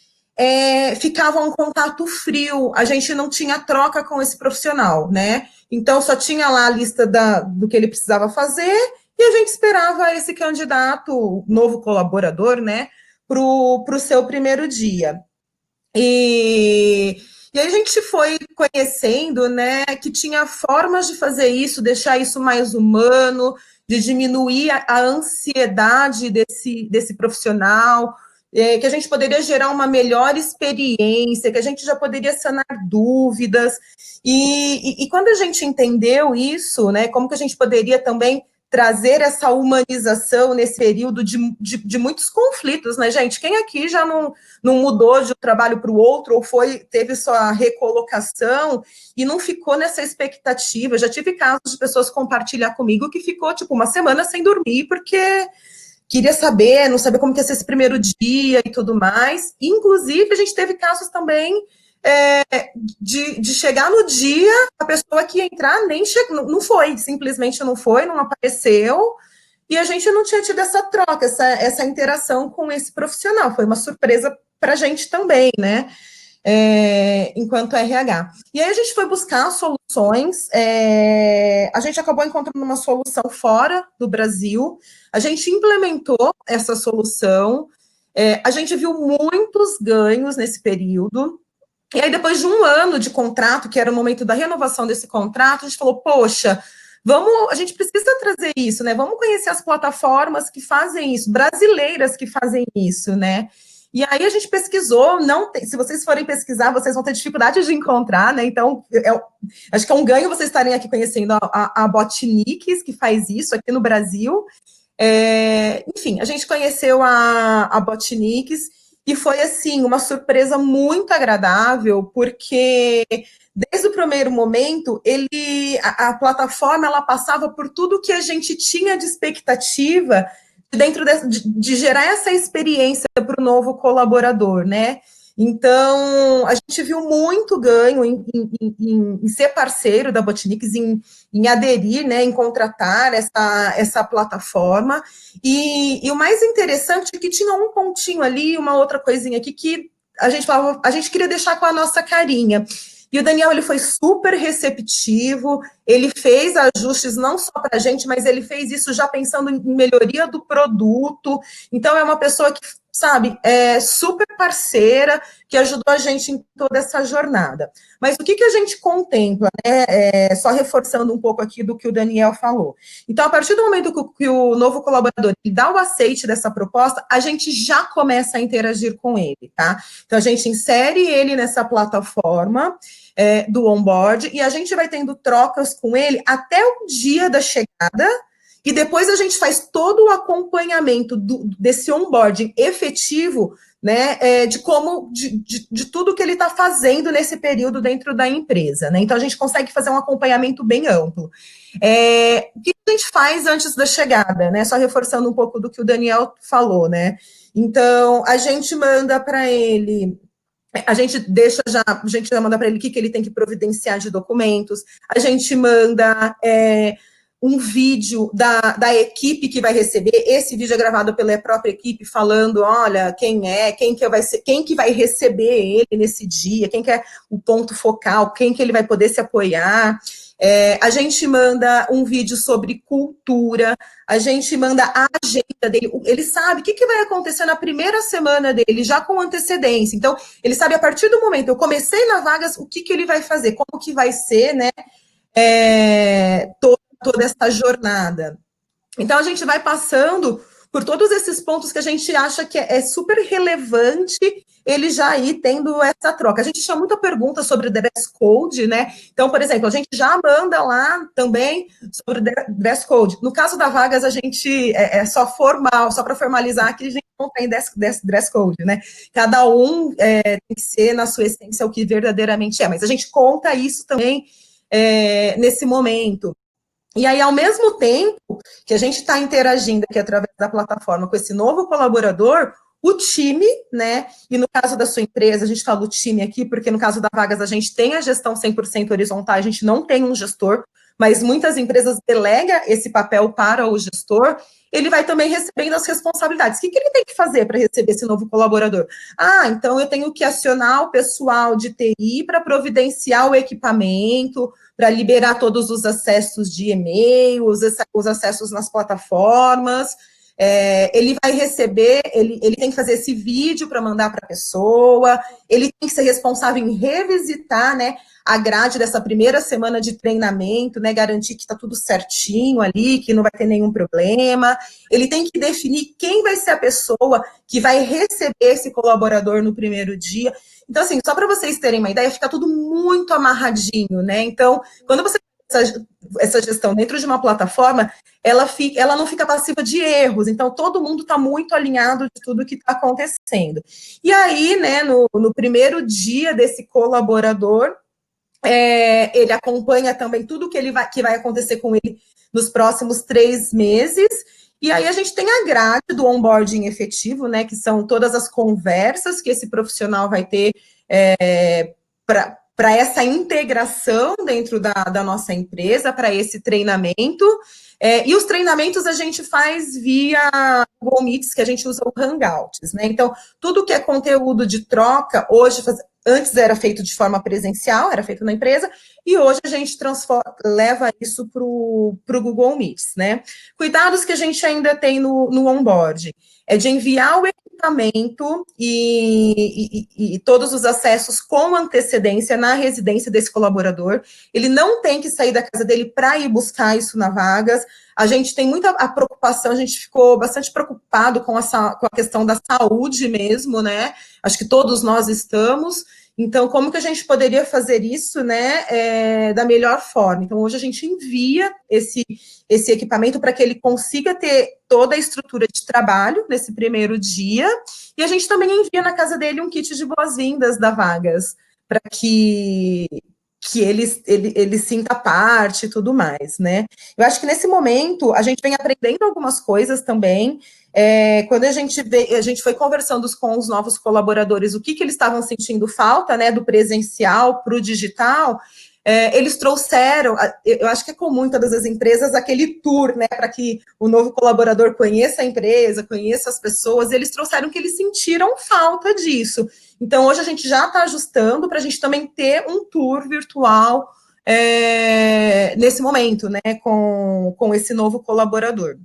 ficava um contato frio, a gente não tinha troca com esse profissional, né? Então, só tinha lá a lista do que ele precisava fazer e a gente esperava esse candidato, novo colaborador, né, para o seu primeiro dia. E aí a gente foi conhecendo, né, que tinha formas de fazer isso, deixar isso mais humano, de diminuir a ansiedade desse profissional, que a gente poderia gerar uma melhor experiência, que a gente já poderia sanar dúvidas. E quando a gente entendeu isso, né, como que a gente poderia também trazer essa humanização nesse período de muitos conflitos, né, gente? Quem aqui já não mudou de um trabalho para o outro, ou teve sua recolocação e não ficou nessa expectativa? Já tive casos de pessoas compartilhar comigo que ficou, tipo, uma semana sem dormir, porque queria saber, não sabia como que ia ser esse primeiro dia e tudo mais. Inclusive, a gente teve casos também de chegar no dia, a pessoa que ia entrar nem chegou, não foi, simplesmente não foi, não apareceu, e a gente não tinha tido essa troca, essa interação com esse profissional. Foi uma surpresa para a gente também, né? Enquanto RH. E aí a gente foi buscar soluções, a gente acabou encontrando uma solução fora do Brasil, a gente implementou essa solução, a gente viu muitos ganhos nesse período. E aí, depois de um ano de contrato, que era o momento da renovação desse contrato, a gente falou, poxa, a gente precisa trazer isso, né? Vamos conhecer as plataformas que fazem isso, brasileiras que fazem isso, né? E aí a gente pesquisou, se vocês forem pesquisar, vocês vão ter dificuldade de encontrar, né? Então, acho que é um ganho vocês estarem aqui conhecendo a Botniks, que faz isso aqui no Brasil. Enfim, a gente conheceu a Botniks, e foi, assim, uma surpresa muito agradável, porque desde o primeiro momento, a plataforma, ela passava por tudo que a gente tinha de expectativa dentro de gerar essa experiência para o novo colaborador, né? Então, a gente viu muito ganho em ser parceiro da Botniks, em aderir, né, em contratar essa plataforma. E o mais interessante é que tinha um pontinho ali, uma outra coisinha aqui, que a gente falava, a gente queria deixar com a nossa carinha. E o Daniel, ele foi super receptivo, ele fez ajustes não só para a gente, mas ele fez isso já pensando em melhoria do produto. Então, é uma pessoa que, sabe, é super parceira, que ajudou a gente em toda essa jornada. Mas o que a gente contempla, né? Só reforçando um pouco aqui do que o Daniel falou. Então, a partir do momento que o novo colaborador dá o aceite dessa proposta, a gente já começa a interagir com ele, tá? Então, a gente insere ele nessa plataforma do onboard, e a gente vai tendo trocas com ele até o dia da chegada, e depois a gente faz todo o acompanhamento desse onboarding efetivo, né, de tudo que ele está fazendo nesse período dentro da empresa, né? Então, a gente consegue fazer um acompanhamento bem amplo. O que a gente faz antes da chegada, né? Só reforçando um pouco do que o Daniel falou, né? Então, a gente manda para ele... A gente já manda para ele o que ele tem que providenciar de documentos, a gente manda um vídeo da equipe que vai receber, esse vídeo é gravado pela própria equipe, falando, olha, quem que vai receber ele nesse dia, quem que é o ponto focal, quem que ele vai poder se apoiar. A gente manda um vídeo sobre cultura, a gente manda a agenda dele, ele sabe o que vai acontecer na primeira semana dele, já com antecedência. Então, ele sabe a partir do momento, eu comecei na Vagas, o que ele vai fazer, como que vai ser, né, toda essa jornada. Então, a gente vai passando por todos esses pontos que a gente acha que é super relevante ele já ir tendo essa troca. A gente tinha muita pergunta sobre dress code, né? Então, por exemplo, a gente já manda lá também sobre dress code. No caso da Vagas, a gente é só formal, só para formalizar que a gente não tem dress code, né? Cada um tem que ser, na sua essência, o que verdadeiramente é. Mas a gente conta isso também nesse momento. E aí, ao mesmo tempo que a gente está interagindo aqui através da plataforma com esse novo colaborador, o time, né? E no caso da sua empresa, a gente fala o time aqui, porque no caso da Vagas a gente tem a gestão 100% horizontal, a gente não tem um gestor, mas muitas empresas delegam esse papel para o gestor, ele vai também recebendo as responsabilidades. O que ele tem que fazer para receber esse novo colaborador? Então eu tenho que acionar o pessoal de TI para providenciar o equipamento, para liberar todos os acessos de e-mail, os acessos nas plataformas. Ele vai receber, ele tem que fazer esse vídeo para mandar para a pessoa, ele tem que ser responsável em revisitar, né, a grade dessa primeira semana de treinamento, né, garantir que está tudo certinho ali, que não vai ter nenhum problema. Ele tem que definir quem vai ser a pessoa que vai receber esse colaborador no primeiro dia. Então, assim, só para vocês terem uma ideia, fica tudo muito amarradinho, né? Então, quando você essa gestão dentro de uma plataforma, ela não fica passiva de erros, então todo mundo está muito alinhado de tudo que está acontecendo. E aí, né, no primeiro dia desse colaborador, ele acompanha também tudo que vai acontecer com ele nos próximos 3 meses, e aí a gente tem a grade do onboarding efetivo, né, que são todas as conversas que esse profissional vai ter para essa integração dentro da nossa empresa, para esse treinamento. E os treinamentos a gente faz via Google Meets, que a gente usa o Hangouts, né? Então, tudo que é conteúdo de troca, antes era feito de forma presencial, era feito na empresa, e hoje a gente leva isso para o Google Meets, né? Cuidados que a gente ainda tem no onboarding é de enviar o equipamento e todos os acessos com antecedência na residência desse colaborador. Ele não tem que sair da casa dele para ir buscar isso na Vagas. A gente tem muita preocupação, a gente ficou bastante preocupado com a questão da saúde mesmo, né? Acho que todos nós estamos. Então, como que a gente poderia fazer isso, né, da melhor forma? Então, hoje a gente envia esse equipamento para que ele consiga ter toda a estrutura de trabalho nesse primeiro dia, e a gente também envia na casa dele um kit de boas-vindas da Vagas, para que ele sinta parte e tudo mais, né? Eu acho que nesse momento a gente vem aprendendo algumas coisas também. Quando a gente foi conversando com os novos colaboradores, o que eles estavam sentindo falta, né, do presencial para o digital, eles trouxeram, eu acho que é comum em todas as empresas, aquele tour, né, para que o novo colaborador conheça a empresa, conheça as pessoas, eles trouxeram que eles sentiram falta disso. Então, hoje a gente já está ajustando para a gente também ter um tour virtual nesse momento, né, com esse novo colaborador.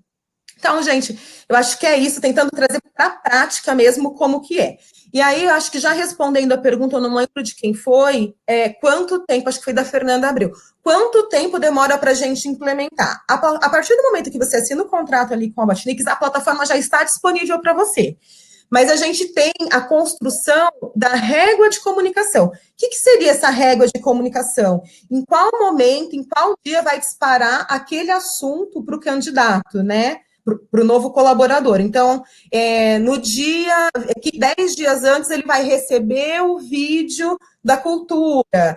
Então, gente, eu acho que é isso, tentando trazer para a prática mesmo como que é. E aí, eu acho que já respondendo a pergunta, eu não lembro de quem foi, quanto tempo, acho que foi da Fernanda Abreu, quanto tempo demora para a gente implementar? A partir do momento que você assina o contrato ali com a Botnix, a plataforma já está disponível para você. Mas a gente tem a construção da régua de comunicação. O que seria essa régua de comunicação? Em qual momento, em qual dia vai disparar aquele assunto para o candidato, né? Para o novo colaborador. Então, no dia, 10 dias antes, ele vai receber o vídeo da cultura.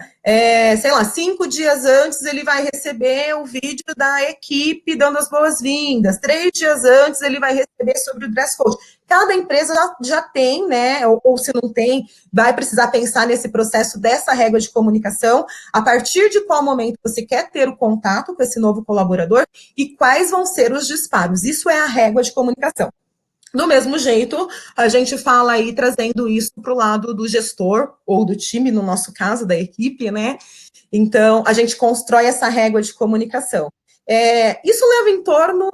5 dias antes, ele vai receber o vídeo da equipe dando as boas-vindas. 3 dias antes, ele vai receber sobre o dress code. Cada empresa já tem, né? Ou se não tem, vai precisar pensar nesse processo dessa régua de comunicação. A partir de qual momento você quer ter o contato com esse novo colaborador e quais vão ser os disparos. Isso é a régua de comunicação. Do mesmo jeito, a gente fala aí, trazendo isso para o lado do gestor, ou do time, no nosso caso, da equipe, né? Então, a gente constrói essa régua de comunicação. Isso leva em torno,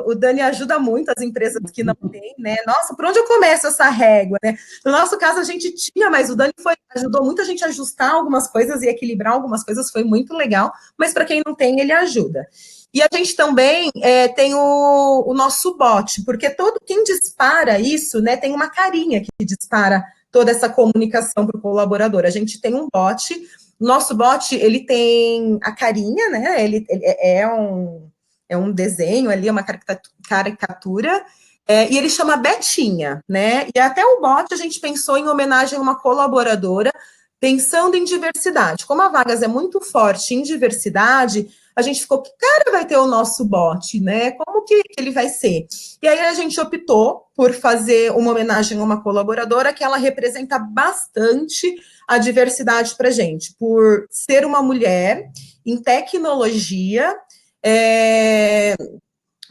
o Dani ajuda muito as empresas que não têm, né? Nossa, por onde eu começo essa régua, né? No nosso caso, a gente tinha, mas o Dani ajudou muito a gente a ajustar algumas coisas e equilibrar algumas coisas, foi muito legal, mas para quem não tem, ele ajuda. E a gente também tem o nosso bot, porque quem dispara isso, né, tem uma carinha que dispara toda essa comunicação para o colaborador. A gente tem um bot, nosso bot, ele tem a carinha, né, ele é um desenho ali, uma caricatura, e ele chama Betinha, né, e até o bot a gente pensou em homenagem a uma colaboradora, pensando em diversidade. Como a Vagas é muito forte em diversidade, a gente ficou, que cara vai ter o nosso bot, né? Como que ele vai ser? E aí a gente optou por fazer uma homenagem a uma colaboradora que ela representa bastante a diversidade para a gente, por ser uma mulher em tecnologia,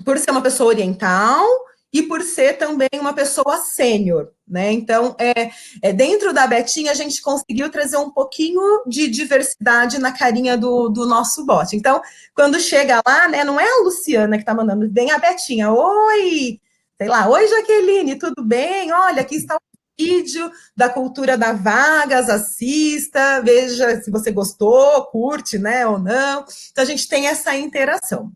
por ser uma pessoa oriental e por ser também uma pessoa sênior, né? Então, dentro da Betinha, a gente conseguiu trazer um pouquinho de diversidade na carinha do nosso bot. Então, quando chega lá, né, não é a Luciana que está mandando, vem a Betinha. Oi, sei lá, oi, Jaqueline, tudo bem? Olha, aqui está o vídeo da cultura da Vagas, assista, veja se você gostou, curte, né, ou não. Então, a gente tem essa interação.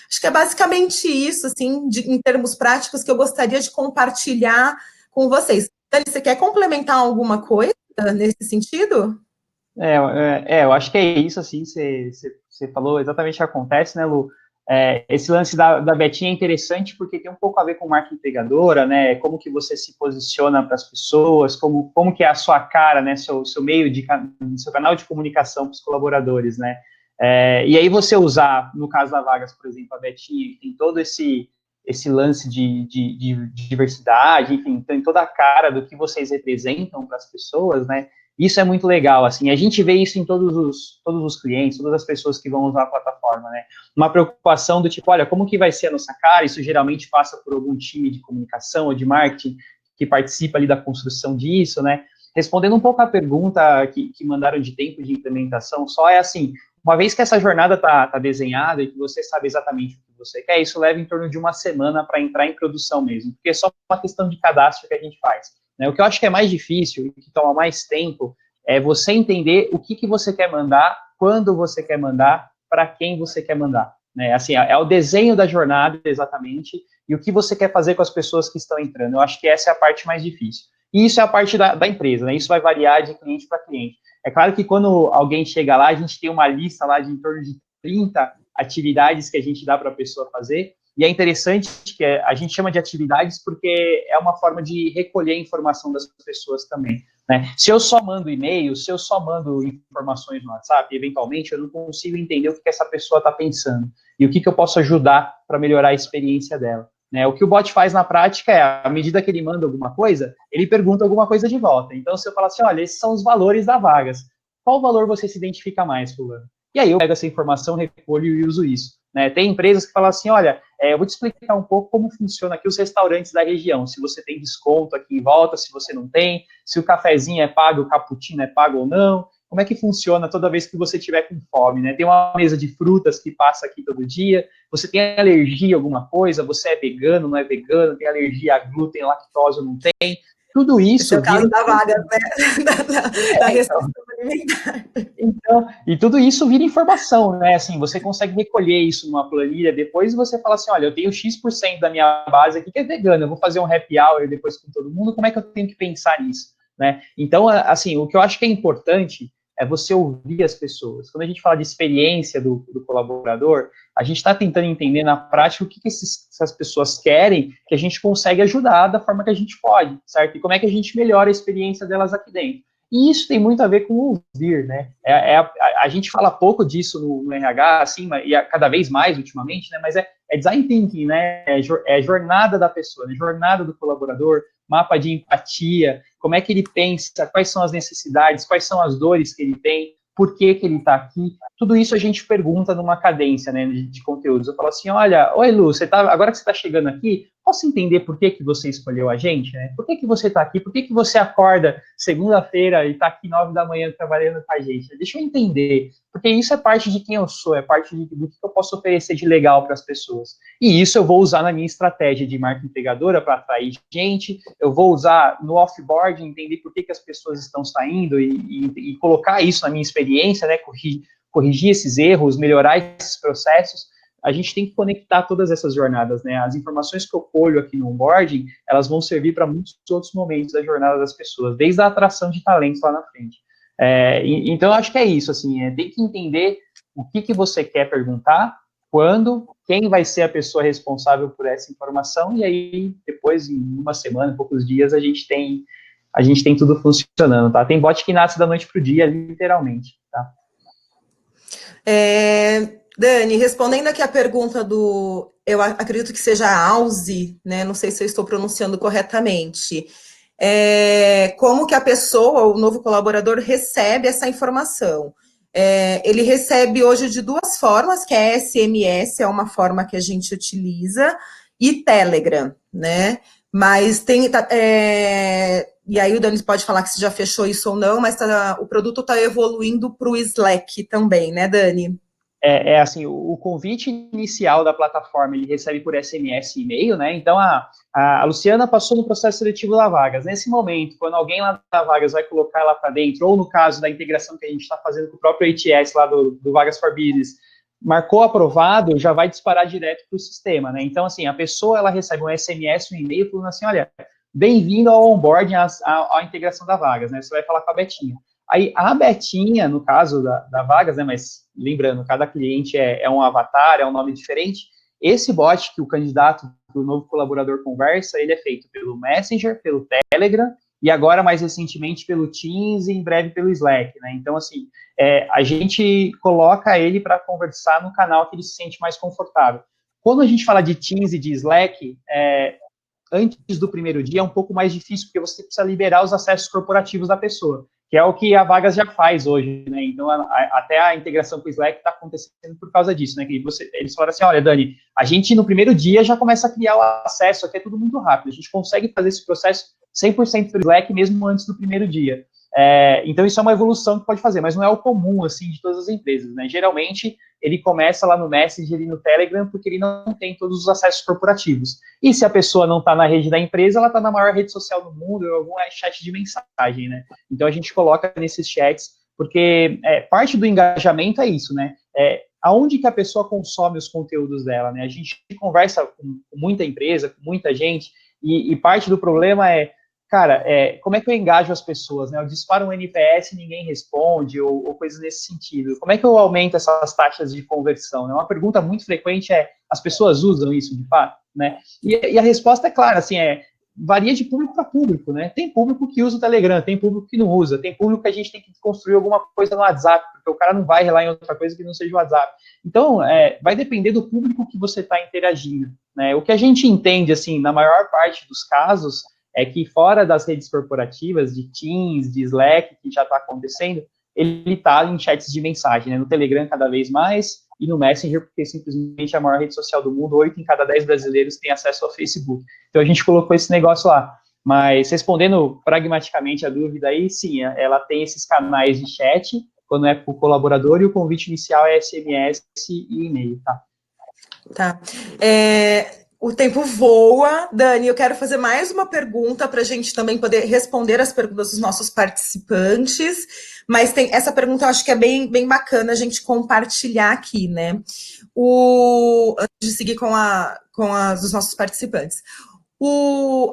Acho que é basicamente isso, assim, em termos práticos, que eu gostaria de compartilhar com vocês. Dani, você quer complementar alguma coisa nesse sentido? Eu acho que é isso, assim, você falou exatamente o que acontece, né, Lu? Esse lance da Betinha é interessante porque tem um pouco a ver com marca empregadora, né, como que você se posiciona para as pessoas, como que é a sua cara, né, seu seu canal de comunicação para os colaboradores, né, e aí você usar, no caso da Vagas, por exemplo, a Betinha, que tem todo esse lance de diversidade, enfim, tem toda a cara do que vocês representam para as pessoas, né, isso é muito legal, assim, a gente vê isso em todos os clientes, todas as pessoas que vão usar a plataforma, né, uma preocupação do tipo, olha, como que vai ser a nossa cara, isso geralmente passa por algum time de comunicação ou de marketing que participa ali da construção disso, né, respondendo um pouco a pergunta que mandaram de tempo de implementação, só é assim, uma vez que essa jornada tá desenhada e que você sabe exatamente o que você quer, isso leva em torno de uma semana para entrar em produção mesmo, porque é só uma questão de cadastro que a gente faz. Né? O que eu acho que é mais difícil e que toma mais tempo é você entender o que você quer mandar, quando você quer mandar, para quem você quer mandar. Né? Assim, é o desenho da jornada, exatamente, e o que você quer fazer com as pessoas que estão entrando. Eu acho que essa é a parte mais difícil. E isso é a parte da empresa, né? Isso vai variar de cliente para cliente. É claro que quando alguém chega lá, a gente tem uma lista lá de em torno de 30 atividades que a gente dá para a pessoa fazer, e é interessante que a gente chama de atividades porque é uma forma de recolher informação das pessoas também. Né? Se eu só mando e-mail, se eu só mando informações no WhatsApp, eventualmente eu não consigo entender o que essa pessoa está pensando e o que eu posso ajudar para melhorar a experiência dela. Né? O que o bot faz na prática é, à medida que ele manda alguma coisa, ele pergunta alguma coisa de volta. Então, se eu falar assim, olha, esses são os valores da Vagas, qual valor você se identifica mais, fulano? E aí eu pego essa informação, recolho e uso isso. Né? Tem empresas que falam assim, olha, eu vou te explicar um pouco como funciona aqui os restaurantes da região, se você tem desconto aqui em volta, se você não tem, se o cafezinho é pago, o cappuccino é pago ou não, como é que funciona toda vez que você tiver com fome, né? Tem uma mesa de frutas que passa aqui todo dia, você tem alergia a alguma coisa, você é vegano, não é vegano, tem alergia a glúten, lactose ou não tem, tudo isso... Esse é o caso da vaga, né? Da restrição alimentar. Então, e tudo isso vira informação, né? Assim, você consegue recolher isso numa planilha, depois você fala assim, olha, eu tenho X% da minha base aqui que é vegana, eu vou fazer um happy hour depois com todo mundo, como é que eu tenho que pensar nisso? Né? Então, assim, o que eu acho que é importante é você ouvir as pessoas. Quando a gente fala de experiência do colaborador, a gente está tentando entender na prática o que essas pessoas querem, que a gente consegue ajudar da forma que a gente pode, certo? E como é que a gente melhora a experiência delas aqui dentro. E isso tem muito a ver com ouvir, né? A gente fala pouco disso no RH, assim, e cada vez mais ultimamente, né? Mas é design thinking, né? É jornada da pessoa, né? Jornada do colaborador, mapa de empatia, como é que ele pensa, quais são as necessidades, quais são as dores que ele tem, por que ele está aqui. Tudo isso a gente pergunta numa cadência, né, de conteúdos. Eu falo assim, olha, oi Lu, agora que você está chegando aqui, posso entender por que você escolheu a gente? Né? Por que você está aqui? Por que você acorda segunda-feira e está aqui 9 da manhã trabalhando com a gente? Deixa eu entender, porque isso é parte de quem eu sou, é parte do que eu posso oferecer de legal para as pessoas. E isso eu vou usar na minha estratégia de marca empregadora para atrair gente, eu vou usar no offboard, entender por que as pessoas estão saindo e colocar isso na minha experiência, né, corrigir esses erros, melhorar esses processos, a gente tem que conectar todas essas jornadas, né? As informações que eu colho aqui no onboarding, elas vão servir para muitos outros momentos da jornada das pessoas, desde a atração de talentos lá na frente. Então, eu acho que é isso, assim, tem que entender o que você quer perguntar, quando, quem vai ser a pessoa responsável por essa informação, e aí, depois, em uma semana, poucos dias, a gente tem tudo funcionando, tá? Tem bot que nasce da noite para o dia, literalmente, tá? Dani, respondendo aqui a pergunta eu acredito que seja a Auzi, né? Não sei se eu estou pronunciando corretamente. Como que a pessoa, o novo colaborador, recebe essa informação? Ele recebe hoje de duas formas, que é SMS, é uma forma que a gente utiliza, e Telegram, né? Mas e aí o Dani pode falar que se já fechou isso ou não, mas o produto está evoluindo para o Slack também, né, Dani? Assim, o convite inicial da plataforma, ele recebe por SMS e e-mail, né? Então, a Luciana passou no processo seletivo da Vagas. Nesse momento, quando alguém lá da Vagas vai colocar ela para dentro, ou no caso da integração que a gente está fazendo com o próprio ATS lá do Vagas for Business, marcou aprovado, já vai disparar direto para o sistema, né? Então, assim, a pessoa, ela recebe um SMS, um e-mail, falando assim, olha, bem-vindo ao onboarding, à integração da Vagas, né? Você vai falar com a Betinha. Aí, a Betinha, no caso da Vagas, né, mas lembrando, cada cliente é um avatar, é um nome diferente, esse bot que o candidato, que o novo colaborador conversa, ele é feito pelo Messenger, pelo Telegram, e agora, mais recentemente, pelo Teams e em breve pelo Slack, né? Então, assim, a gente coloca ele para conversar no canal que ele se sente mais confortável. Quando a gente fala de Teams e de Slack, antes do primeiro dia é um pouco mais difícil, porque você precisa liberar os acessos corporativos da pessoa, que é o que a Vagas já faz hoje, né? Então, até a integração com o Slack está acontecendo por causa disso, né? Que eles falaram assim, olha, Dani, a gente no primeiro dia já começa a criar o acesso, aqui é tudo muito rápido, a gente consegue fazer esse processo 100% pelo Slack mesmo antes do primeiro dia. Então, isso é uma evolução que pode fazer, mas não é o comum, assim, de todas as empresas, né? Geralmente, ele começa lá no Messenger e no Telegram, porque ele não tem todos os acessos corporativos. E se a pessoa não está na rede da empresa, ela está na maior rede social do mundo, ou algum chat de mensagem, né? Então, a gente coloca nesses chats, porque parte do engajamento é isso, né? Aonde que a pessoa consome os conteúdos dela, né? A gente conversa com muita empresa, com muita gente, e parte do problema cara, como é que eu engajo as pessoas, né? Eu disparo um NPS e ninguém responde, ou coisas nesse sentido. Como é que eu aumento essas taxas de conversão? Né? Uma pergunta muito frequente as pessoas usam isso de fato, né? E a resposta é clara, assim, varia de público para público, né? Tem público que usa o Telegram, tem público que não usa, tem público que a gente tem que construir alguma coisa no WhatsApp, porque o cara não vai relar em outra coisa que não seja o WhatsApp. Então, vai depender do público que você está interagindo, né? O que a gente entende, assim, na maior parte dos casos, é que fora das redes corporativas, de Teams, de Slack, que já está acontecendo, ele está em chats de mensagem, né? No Telegram cada vez mais, e no Messenger, porque simplesmente é a maior rede social do mundo, 8 em cada 10 brasileiros têm acesso ao Facebook. Então, a gente colocou esse negócio lá. Mas, respondendo pragmaticamente a dúvida aí, sim, ela tem esses canais de chat, quando é para o colaborador, e o convite inicial é SMS e e-mail, tá? Tá. O tempo voa. Dani, eu quero fazer mais uma pergunta para a gente também poder responder as perguntas dos nossos participantes, mas essa pergunta eu acho que é bem, bem bacana a gente compartilhar aqui, né? Antes de seguir com as dos nossos participantes.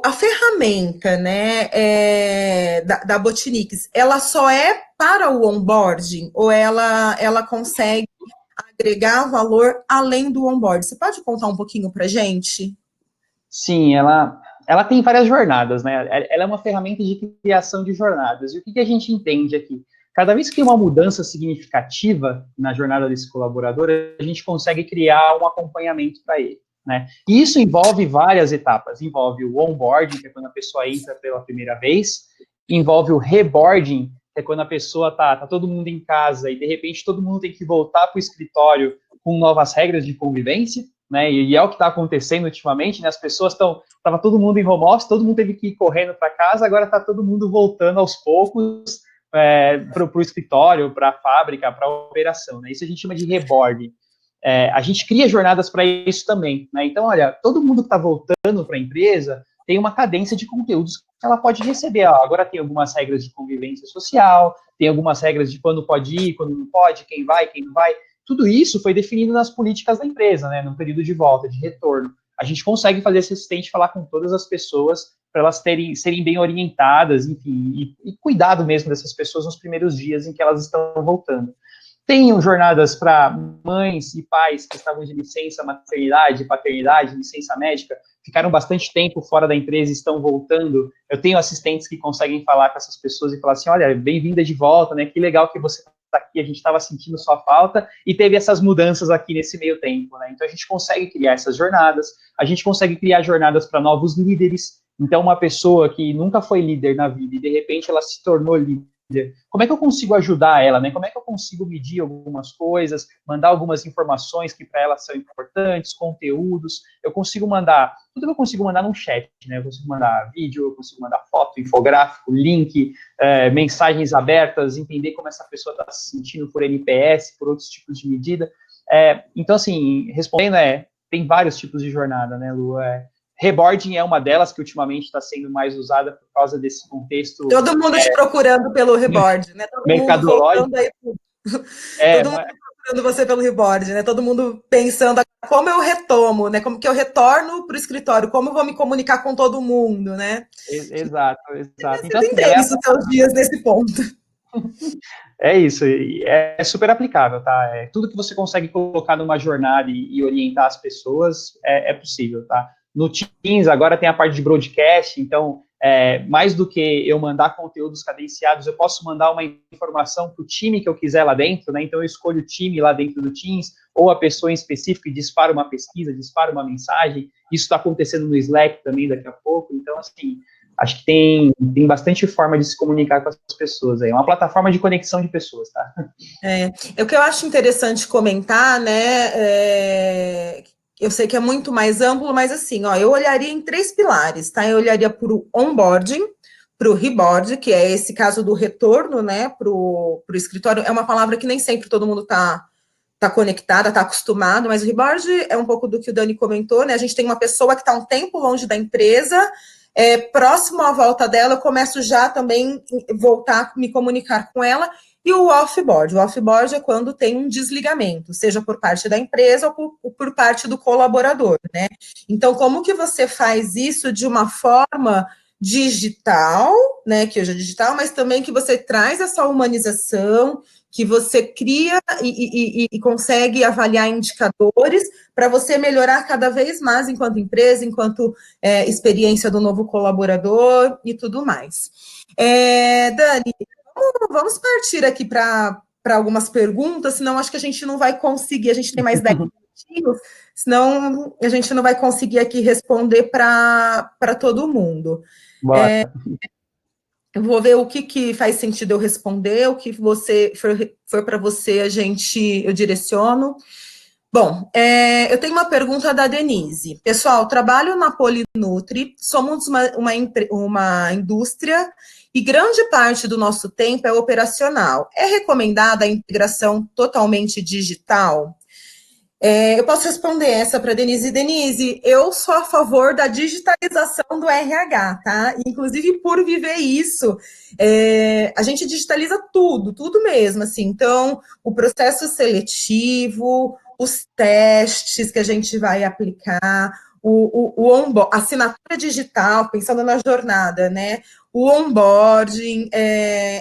A ferramenta, né, da Botinics, ela só é para o onboarding ou ela consegue agregar valor além do onboard? Você pode contar um pouquinho para a gente? Sim, ela tem várias jornadas, né? Ela é uma ferramenta de criação de jornadas. E o que a gente entende aqui? Cada vez que tem uma mudança significativa na jornada desse colaborador, a gente consegue criar um acompanhamento para ele, né? E isso envolve várias etapas. Envolve o onboarding, que é quando a pessoa entra pela primeira vez. Envolve o reboarding, que é quando a pessoa tá todo mundo em casa e, de repente, todo mundo tem que voltar para o escritório com novas regras de convivência, né? E é o que está acontecendo ultimamente, né? As pessoas estava todo mundo em home office, todo mundo teve que ir correndo para casa, agora está todo mundo voltando aos poucos para o escritório, para a fábrica, para a operação, né? Isso a gente chama de reboarding. A gente cria jornadas para isso também, né? Então, olha, todo mundo que está voltando para a empresa tem uma cadência de conteúdos que ela pode receber, ó, agora tem algumas regras de convivência social, tem algumas regras de quando pode ir, quando não pode, quem vai, quem não vai. Tudo isso foi definido nas políticas da empresa, né, no período de volta, de retorno. A gente consegue fazer esse assistente falar com todas as pessoas para elas serem bem orientadas, enfim, e cuidado mesmo dessas pessoas nos primeiros dias em que elas estão voltando. Tenho jornadas para mães e pais que estavam de licença maternidade, paternidade, licença médica, ficaram bastante tempo fora da empresa e estão voltando. Eu tenho assistentes que conseguem falar com essas pessoas e falar assim, olha, bem-vinda de volta, né? Que legal que você está aqui, a gente estava sentindo sua falta e teve essas mudanças aqui nesse meio tempo, né? Então a gente consegue criar essas jornadas, a gente consegue criar jornadas para novos líderes. Então uma pessoa que nunca foi líder na vida e de repente ela se tornou líder, como é que eu consigo ajudar ela, né? Como é que eu consigo medir algumas coisas, mandar algumas informações que para ela são importantes, conteúdos, eu consigo mandar, tudo que eu consigo mandar num chat, né? Eu consigo mandar vídeo, eu consigo mandar foto, infográfico, link, mensagens abertas, entender como essa pessoa está se sentindo por NPS, por outros tipos de medida. Então, assim, respondendo, tem vários tipos de jornada, né, Lu? Reboarding é uma delas que ultimamente está sendo mais usada por causa desse contexto. Todo mundo te procurando pelo reboard, né? Todo mundo voltando aí. Todo mundo procurando você pelo reboard, né? Todo mundo pensando como eu retomo, né? Como que eu retorno para o escritório, como eu vou me comunicar com todo mundo, né? Exato. Então, assim, isso seus dias nesse ponto. É isso, é super aplicável, tá? Tudo que você consegue colocar numa jornada e orientar as pessoas é possível, tá? No Teams, agora tem a parte de broadcast, então, mais do que eu mandar conteúdos cadenciados, eu posso mandar uma informação para o time que eu quiser lá dentro, né? Então, eu escolho o time lá dentro do Teams, ou a pessoa em específico e dispara uma pesquisa, dispara uma mensagem. Isso está acontecendo no Slack também daqui a pouco. Então, assim, acho que tem bastante forma de se comunicar com as pessoas aí. É uma plataforma de conexão de pessoas, tá? O que eu acho interessante comentar, né? Eu sei que é muito mais amplo, mas assim, ó, eu olharia em 3 pilares, tá? Eu olharia para o onboarding, para o reboard, que é esse caso do retorno, né, para o escritório. É uma palavra que nem sempre todo mundo tá conectada, tá acostumado, mas o reboard é um pouco do que o Dani comentou, né? A gente tem uma pessoa que está um tempo longe da empresa, próximo à volta dela, eu começo já também voltar a me comunicar com ela. E o offboard. O offboard é quando tem um desligamento, seja por parte da empresa ou por parte do colaborador, né? Então, como que você faz isso de uma forma digital, né? Que hoje é digital, mas também que você traz essa humanização, que você cria e consegue avaliar indicadores para você melhorar cada vez mais enquanto empresa, enquanto experiência do novo colaborador e tudo mais. Dani, vamos partir aqui para algumas perguntas, senão acho que a gente não vai conseguir, a gente tem mais 10 minutinhos, senão a gente não vai conseguir aqui responder para todo mundo. Eu vou ver o que faz sentido eu responder, o que você for para você, eu direciono. Bom, eu tenho uma pergunta da Denise. Pessoal, trabalho na Polinutri, somos uma indústria e grande parte do nosso tempo é operacional. É recomendada a integração totalmente digital? Eu posso responder essa para Denise. Denise, eu sou a favor da digitalização do RH, tá? Inclusive, por viver isso, a gente digitaliza tudo mesmo, assim. Então, o processo seletivo, os testes que a gente vai aplicar, a assinatura digital, pensando na jornada, né? O onboarding,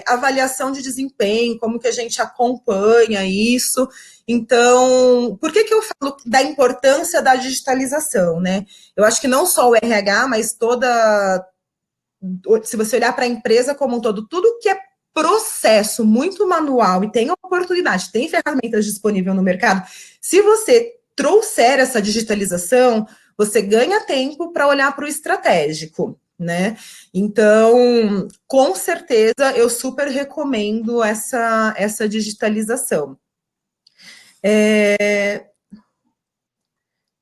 avaliação de desempenho, como que a gente acompanha isso. Então, por que eu falo da importância da digitalização, né? Eu acho que não só o RH, mas se você olhar para a empresa como um todo, tudo que é processo muito manual e tem oportunidade, tem ferramentas disponíveis no mercado, se você trouxer essa digitalização, você ganha tempo para olhar para o estratégico, né? Então, com certeza, eu super recomendo essa digitalização.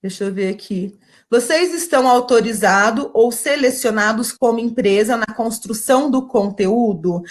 Deixa eu ver aqui. Vocês estão autorizados ou selecionados como empresa na construção do conteúdo?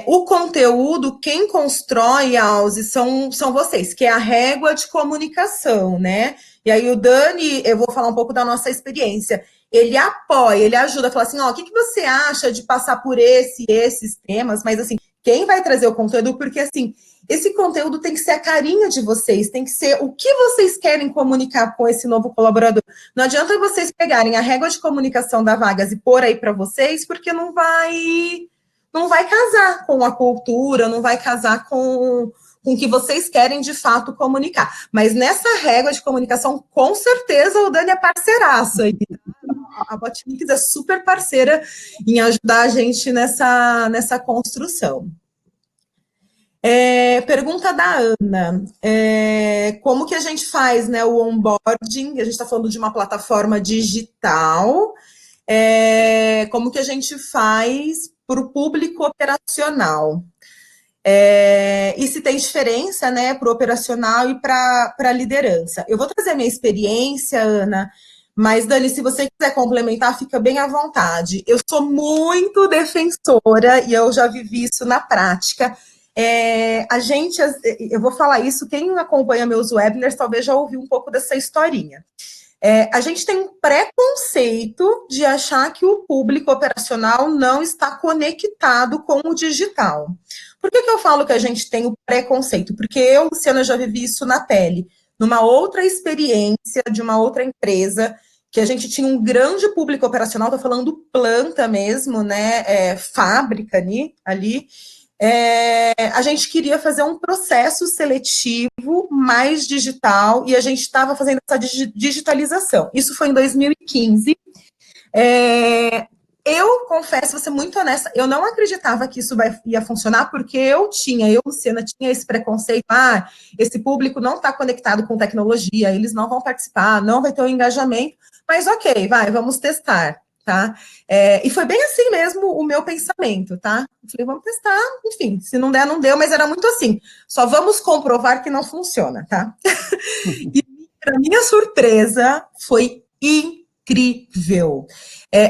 O conteúdo, quem constrói, Alze, são vocês, que é a régua de comunicação, né? E aí o Dani, eu vou falar um pouco da nossa experiência. ele apoia, ele ajuda, fala assim, ó, o que você acha de passar por esses temas, mas assim, quem vai trazer o conteúdo, porque assim, esse conteúdo tem que ser a carinha de vocês, tem que ser o que vocês querem comunicar com esse novo colaborador. Não adianta vocês pegarem a régua de comunicação da Vagas e pôr aí para vocês, porque não vai casar com a cultura, não vai casar com o que vocês querem de fato comunicar. Mas nessa régua de comunicação, com certeza o Dani é parceiraço aí. A Botmix é super parceira em ajudar a gente nessa construção. Pergunta da Ana. Como que a gente faz, né, o onboarding? A gente está falando de uma plataforma digital. Como que a gente faz para o público operacional? E se tem diferença, né, para o operacional e para a liderança? Eu vou trazer a minha experiência, Ana, mas, Dani, se você quiser complementar, fica bem à vontade. Eu sou muito defensora, e eu já vivi isso na prática. Eu vou falar isso, quem acompanha meus webinars talvez já ouviu um pouco dessa historinha. A gente tem um preconceito de achar que o público operacional não está conectado com o digital. Por que eu falo que a gente tem o preconceito? Porque eu, Luciana, já vivi isso na pele, numa outra experiência de uma outra empresa, que a gente tinha um grande público operacional, estou falando planta mesmo, né, fábrica ali, a gente queria fazer um processo seletivo mais digital e a gente estava fazendo essa digitalização. Isso foi em 2015. Eu confesso, vou ser muito honesta, eu não acreditava que isso ia funcionar, porque eu, Luciana, tinha esse preconceito, esse público não está conectado com tecnologia, eles não vão participar, não vai ter um engajamento, mas ok, vamos testar, tá? E foi bem assim mesmo o meu pensamento, tá? Eu falei, vamos testar, enfim, se não der, não deu, mas era muito assim, só vamos comprovar que não funciona, tá? E, para minha surpresa, foi incrível.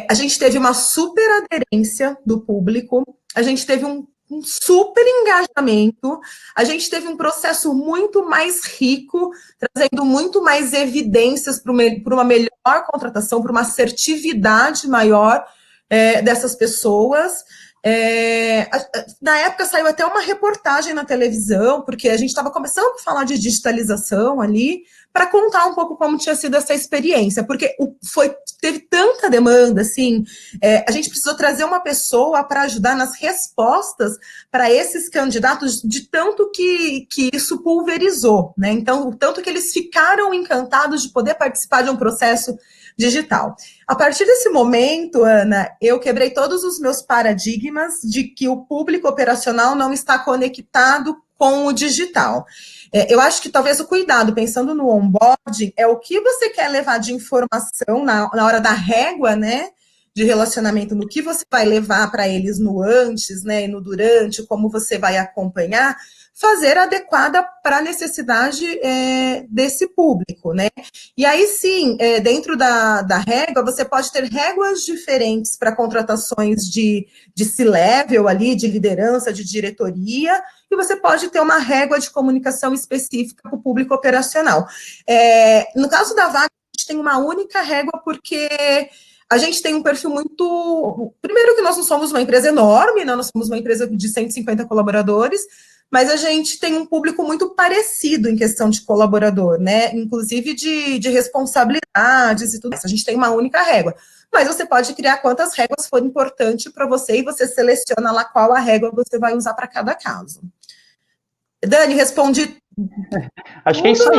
A gente teve uma super aderência do público, a gente teve um super engajamento, a gente teve um processo muito mais rico, trazendo muito mais evidências para uma melhor contratação, para uma assertividade maior dessas pessoas. Na época saiu até uma reportagem na televisão, porque a gente estava começando a falar de digitalização ali, para contar um pouco como tinha sido essa experiência, porque teve tanta demanda, assim, a gente precisou trazer uma pessoa para ajudar nas respostas para esses candidatos, de tanto que isso pulverizou, né? Então, tanto que eles ficaram encantados de poder participar de um processo digital. A partir desse momento, Ana, eu quebrei todos os meus paradigmas de que o público operacional não está conectado com o digital. Eu acho que talvez o cuidado, pensando no onboarding, é o que você quer levar de informação na hora da régua, né, de relacionamento, no que você vai levar para eles no antes, né, e no durante, como você vai acompanhar, fazer adequada para a necessidade desse público, né? E aí sim, dentro da régua, você pode ter réguas diferentes para contratações de C-level ali, de liderança, de diretoria, e você pode ter uma régua de comunicação específica para o público operacional. No caso da vaga, a gente tem uma única régua, porque a gente tem um perfil muito... Primeiro que nós não somos uma empresa enorme, né? Nós somos uma empresa de 150 colaboradores, mas a gente tem um público muito parecido em questão de colaborador, né? Inclusive de responsabilidades e tudo isso. A gente tem uma única régua. Mas você pode criar quantas réguas for importante para você e você seleciona lá qual a régua você vai usar para cada caso. Dani, respondi. Acho que é isso aí.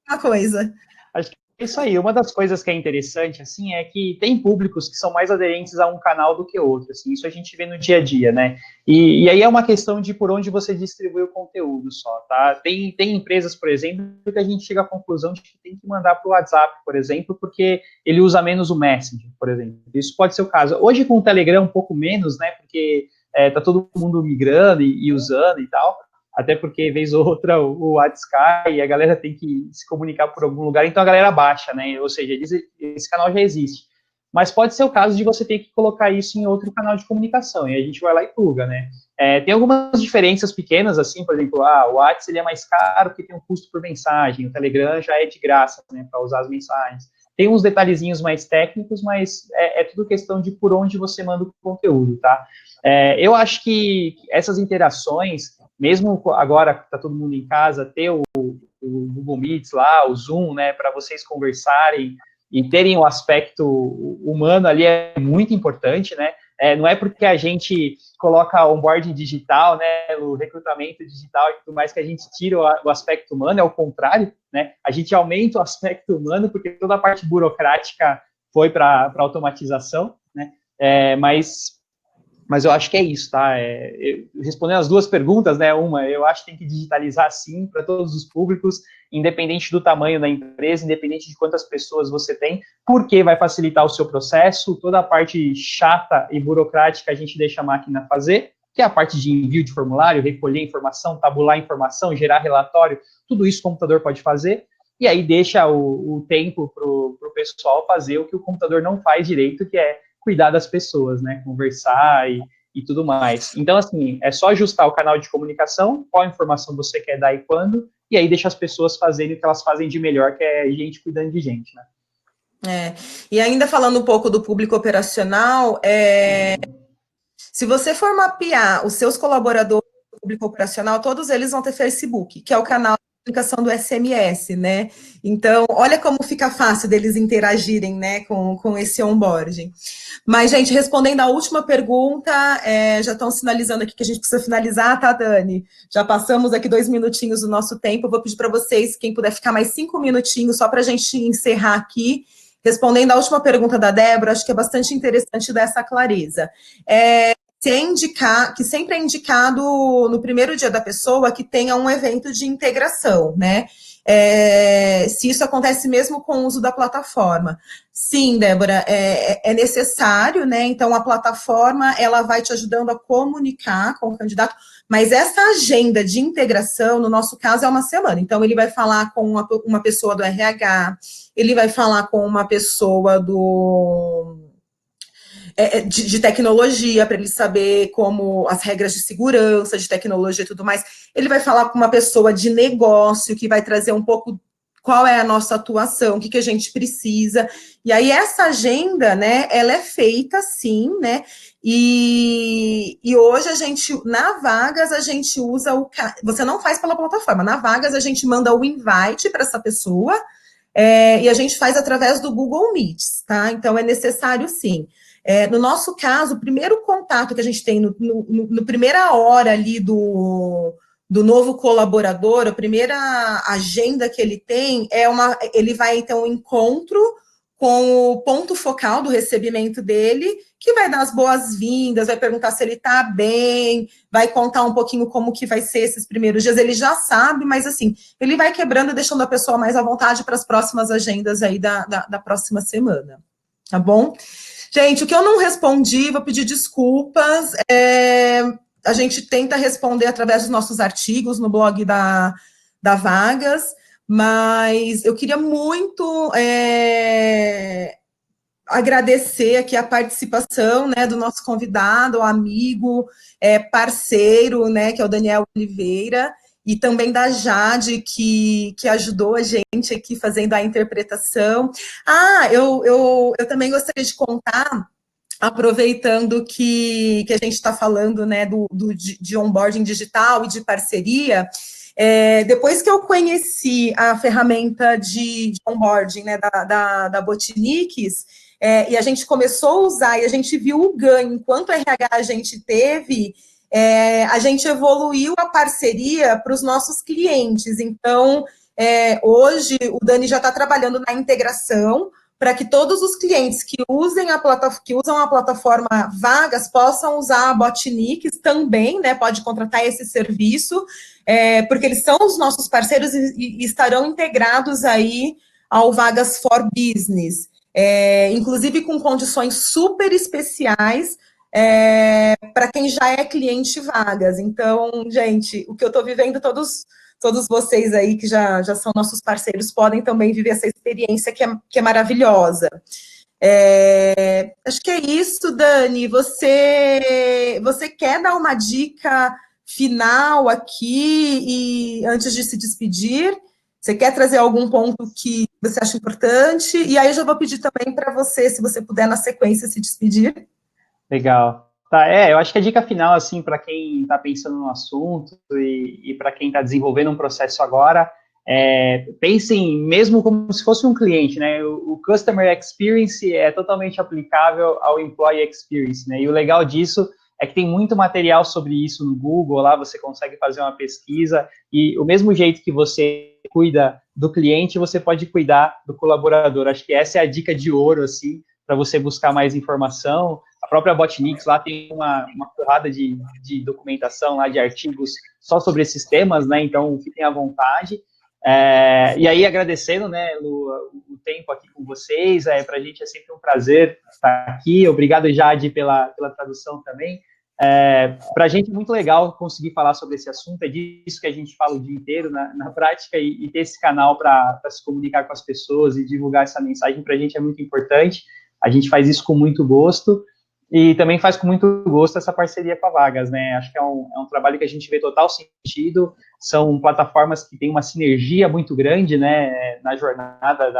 Uma coisa. Acho que é isso aí. Uma das coisas que é interessante, assim, é que tem públicos que são mais aderentes a um canal do que outro, assim, isso a gente vê no dia a dia, né? E aí é uma questão de por onde você distribui o conteúdo só, tá? Tem empresas, por exemplo, que a gente chega à conclusão de que tem que mandar para o WhatsApp, por exemplo, porque ele usa menos o Messenger, por exemplo. Isso pode ser o caso. Hoje com o Telegram um pouco menos, né? Porque tá todo mundo migrando e usando e tal, até porque, vez ou outra, o WhatsApp e a galera tem que se comunicar por algum lugar, então a galera baixa, né? Ou seja, esse canal já existe. Mas pode ser o caso de você ter que colocar isso em outro canal de comunicação, e a gente vai lá e pluga, né? Tem algumas diferenças pequenas, assim, por exemplo, o WhatsApp ele é mais caro porque tem um custo por mensagem, o Telegram já é de graça, né, para usar as mensagens. Tem uns detalhezinhos mais técnicos, mas é tudo questão de por onde você manda o conteúdo, tá? Eu acho que essas interações, mesmo agora que está todo mundo em casa, ter o Google Meets lá, o Zoom, né, para vocês conversarem e terem o aspecto humano ali é muito importante, né? Não é porque a gente coloca onboarding digital, né, o recrutamento digital e tudo mais, que a gente tira o aspecto humano, é o contrário, né? A gente aumenta o aspecto humano, porque toda a parte burocrática foi para automatização, né? Mas eu acho que é isso, tá? Respondendo as duas perguntas, né? Uma, eu acho que tem que digitalizar sim para todos os públicos, independente do tamanho da empresa, independente de quantas pessoas você tem, porque vai facilitar o seu processo, toda a parte chata e burocrática a gente deixa a máquina fazer, que é a parte de envio de formulário, recolher informação, tabular informação, gerar relatório, tudo isso o computador pode fazer, e aí deixa o tempo para o pessoal fazer o que o computador não faz direito, que é cuidar das pessoas, né, conversar e tudo mais. Então, assim, é só ajustar o canal de comunicação, qual informação você quer dar e quando, e aí deixa as pessoas fazerem o que elas fazem de melhor, que é gente cuidando de gente, né. E ainda falando um pouco do público operacional, se você for mapear os seus colaboradores do público operacional, todos eles vão ter Facebook, que é o canal de comunicação do SMS, né? Então, olha como fica fácil deles interagirem, né, com esse onboarding. Mas, gente, respondendo a última pergunta, já estão sinalizando aqui que a gente precisa finalizar, tá, Dani? Já passamos aqui 2 minutinhos do nosso tempo. Eu vou pedir para vocês, quem puder ficar mais 5 minutinhos, só para a gente encerrar aqui. Respondendo a última pergunta da Débora, acho que é bastante interessante dar essa clareza. Que sempre é indicado no primeiro dia da pessoa que tenha um evento de integração, né? Se isso acontece mesmo com o uso da plataforma. Sim, Débora, é necessário, né? Então, a plataforma, ela vai te ajudando a comunicar com o candidato, mas essa agenda de integração, no nosso caso, é uma semana. Então, ele vai falar com uma pessoa do RH, ele vai falar com uma pessoa de tecnologia, para ele saber como as regras de segurança, de tecnologia e tudo mais. Ele vai falar com uma pessoa de negócio, que vai trazer um pouco qual é a nossa atuação, o que a gente precisa. E aí, essa agenda, né, ela é feita, sim, né, e hoje a gente, na Vagas, a gente usa você não faz pela plataforma, na Vagas a gente manda o invite para essa pessoa, e a gente faz através do Google Meets, tá? Então, é necessário, sim. No nosso caso, o primeiro contato que a gente tem no primeira hora ali do novo colaborador, a primeira agenda que ele tem ele vai ter um encontro com o ponto focal do recebimento dele, que vai dar as boas-vindas, vai perguntar se ele está bem, vai contar um pouquinho como que vai ser esses primeiros dias, ele já sabe, mas assim, ele vai quebrando, deixando a pessoa mais à vontade para as próximas agendas aí da próxima semana, tá bom? Gente, o que eu não respondi, vou pedir desculpas, a gente tenta responder através dos nossos artigos no blog da Vagas, mas eu queria muito agradecer aqui a participação, né, do nosso convidado, amigo, parceiro, né, que é o Daniel Oliveira, e também da Jade, que ajudou a gente aqui fazendo a interpretação. Eu também gostaria de contar, aproveitando que a gente está falando, né, de onboarding digital e de parceria, depois que eu conheci a ferramenta de onboarding, né, da Botiniques, e a gente começou a usar e a gente viu o ganho, enquanto RH a gente teve, a gente evoluiu a parceria para os nossos clientes. Então, hoje o Dani já está trabalhando na integração para que todos os clientes que usam a plataforma Vagas possam usar a Botiniques também, né? Pode contratar esse serviço, porque eles são os nossos parceiros e estarão integrados aí ao Vagas for Business, inclusive com condições super especiais para quem já é cliente Vagas. Então, gente, o que eu estou vivendo, todos vocês aí que já são nossos parceiros podem também viver essa experiência que é maravilhosa. Acho que é isso, Dani. Você quer dar uma dica final aqui, e antes de se despedir? Você quer trazer algum ponto que você acha importante? E aí eu já vou pedir também para você, se você puder, na sequência, se despedir. Legal. Tá, eu acho que a dica final, assim, para quem está pensando no assunto e para quem está desenvolvendo um processo agora, pensem mesmo como se fosse um cliente, né? O Customer Experience é totalmente aplicável ao Employee Experience, né? E o legal disso é que tem muito material sobre isso no Google, lá você consegue fazer uma pesquisa, e o mesmo jeito que você cuida do cliente, você pode cuidar do colaborador. Acho que essa é a dica de ouro, assim, para você buscar mais informação. A própria Botnix lá tem uma porrada de documentação, lá de artigos só sobre esses temas, né? Então, fiquem à vontade. E aí, agradecendo, né, Lu, o tempo aqui com vocês, para a gente é sempre um prazer estar aqui. Obrigado, Jade, pela tradução também. Para a gente é muito legal conseguir falar sobre esse assunto, é disso que a gente fala o dia inteiro na prática, e ter esse canal para se comunicar com as pessoas e divulgar essa mensagem, para a gente é muito importante. A gente faz isso com muito gosto, e também faz com muito gosto essa parceria com a Vagas, né? Acho que é um trabalho que a gente vê total sentido, são plataformas que têm uma sinergia muito grande, né, na jornada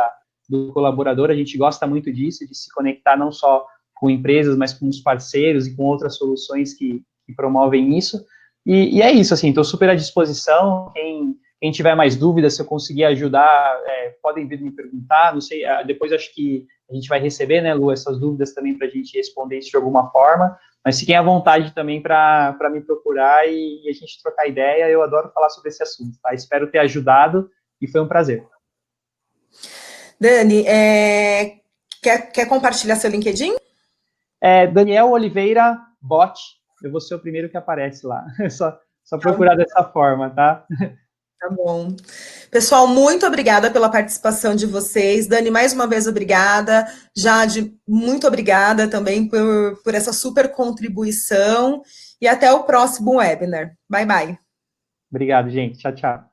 do colaborador. A gente gosta muito disso, de se conectar não só com empresas, mas com os parceiros e com outras soluções que promovem isso. E é isso, assim, estou super à disposição. Quem tiver mais dúvidas, se eu conseguir ajudar, podem vir me perguntar. Não sei, depois acho que a gente vai receber, né, Lu, essas dúvidas também para a gente responder isso de alguma forma. Mas fiquem à vontade também para me procurar e a gente trocar ideia. Eu adoro falar sobre esse assunto, tá? Espero ter ajudado e foi um prazer. Dani, quer compartilhar seu LinkedIn? Daniel Oliveira Bot, eu vou ser o primeiro que aparece lá. Só procurar dessa forma, tá? Tá bom. Pessoal, muito obrigada pela participação de vocês. Dani, mais uma vez, obrigada. Jade, muito obrigada também por essa super contribuição. E até o próximo webinar. Bye, bye. Obrigado, gente. Tchau, tchau.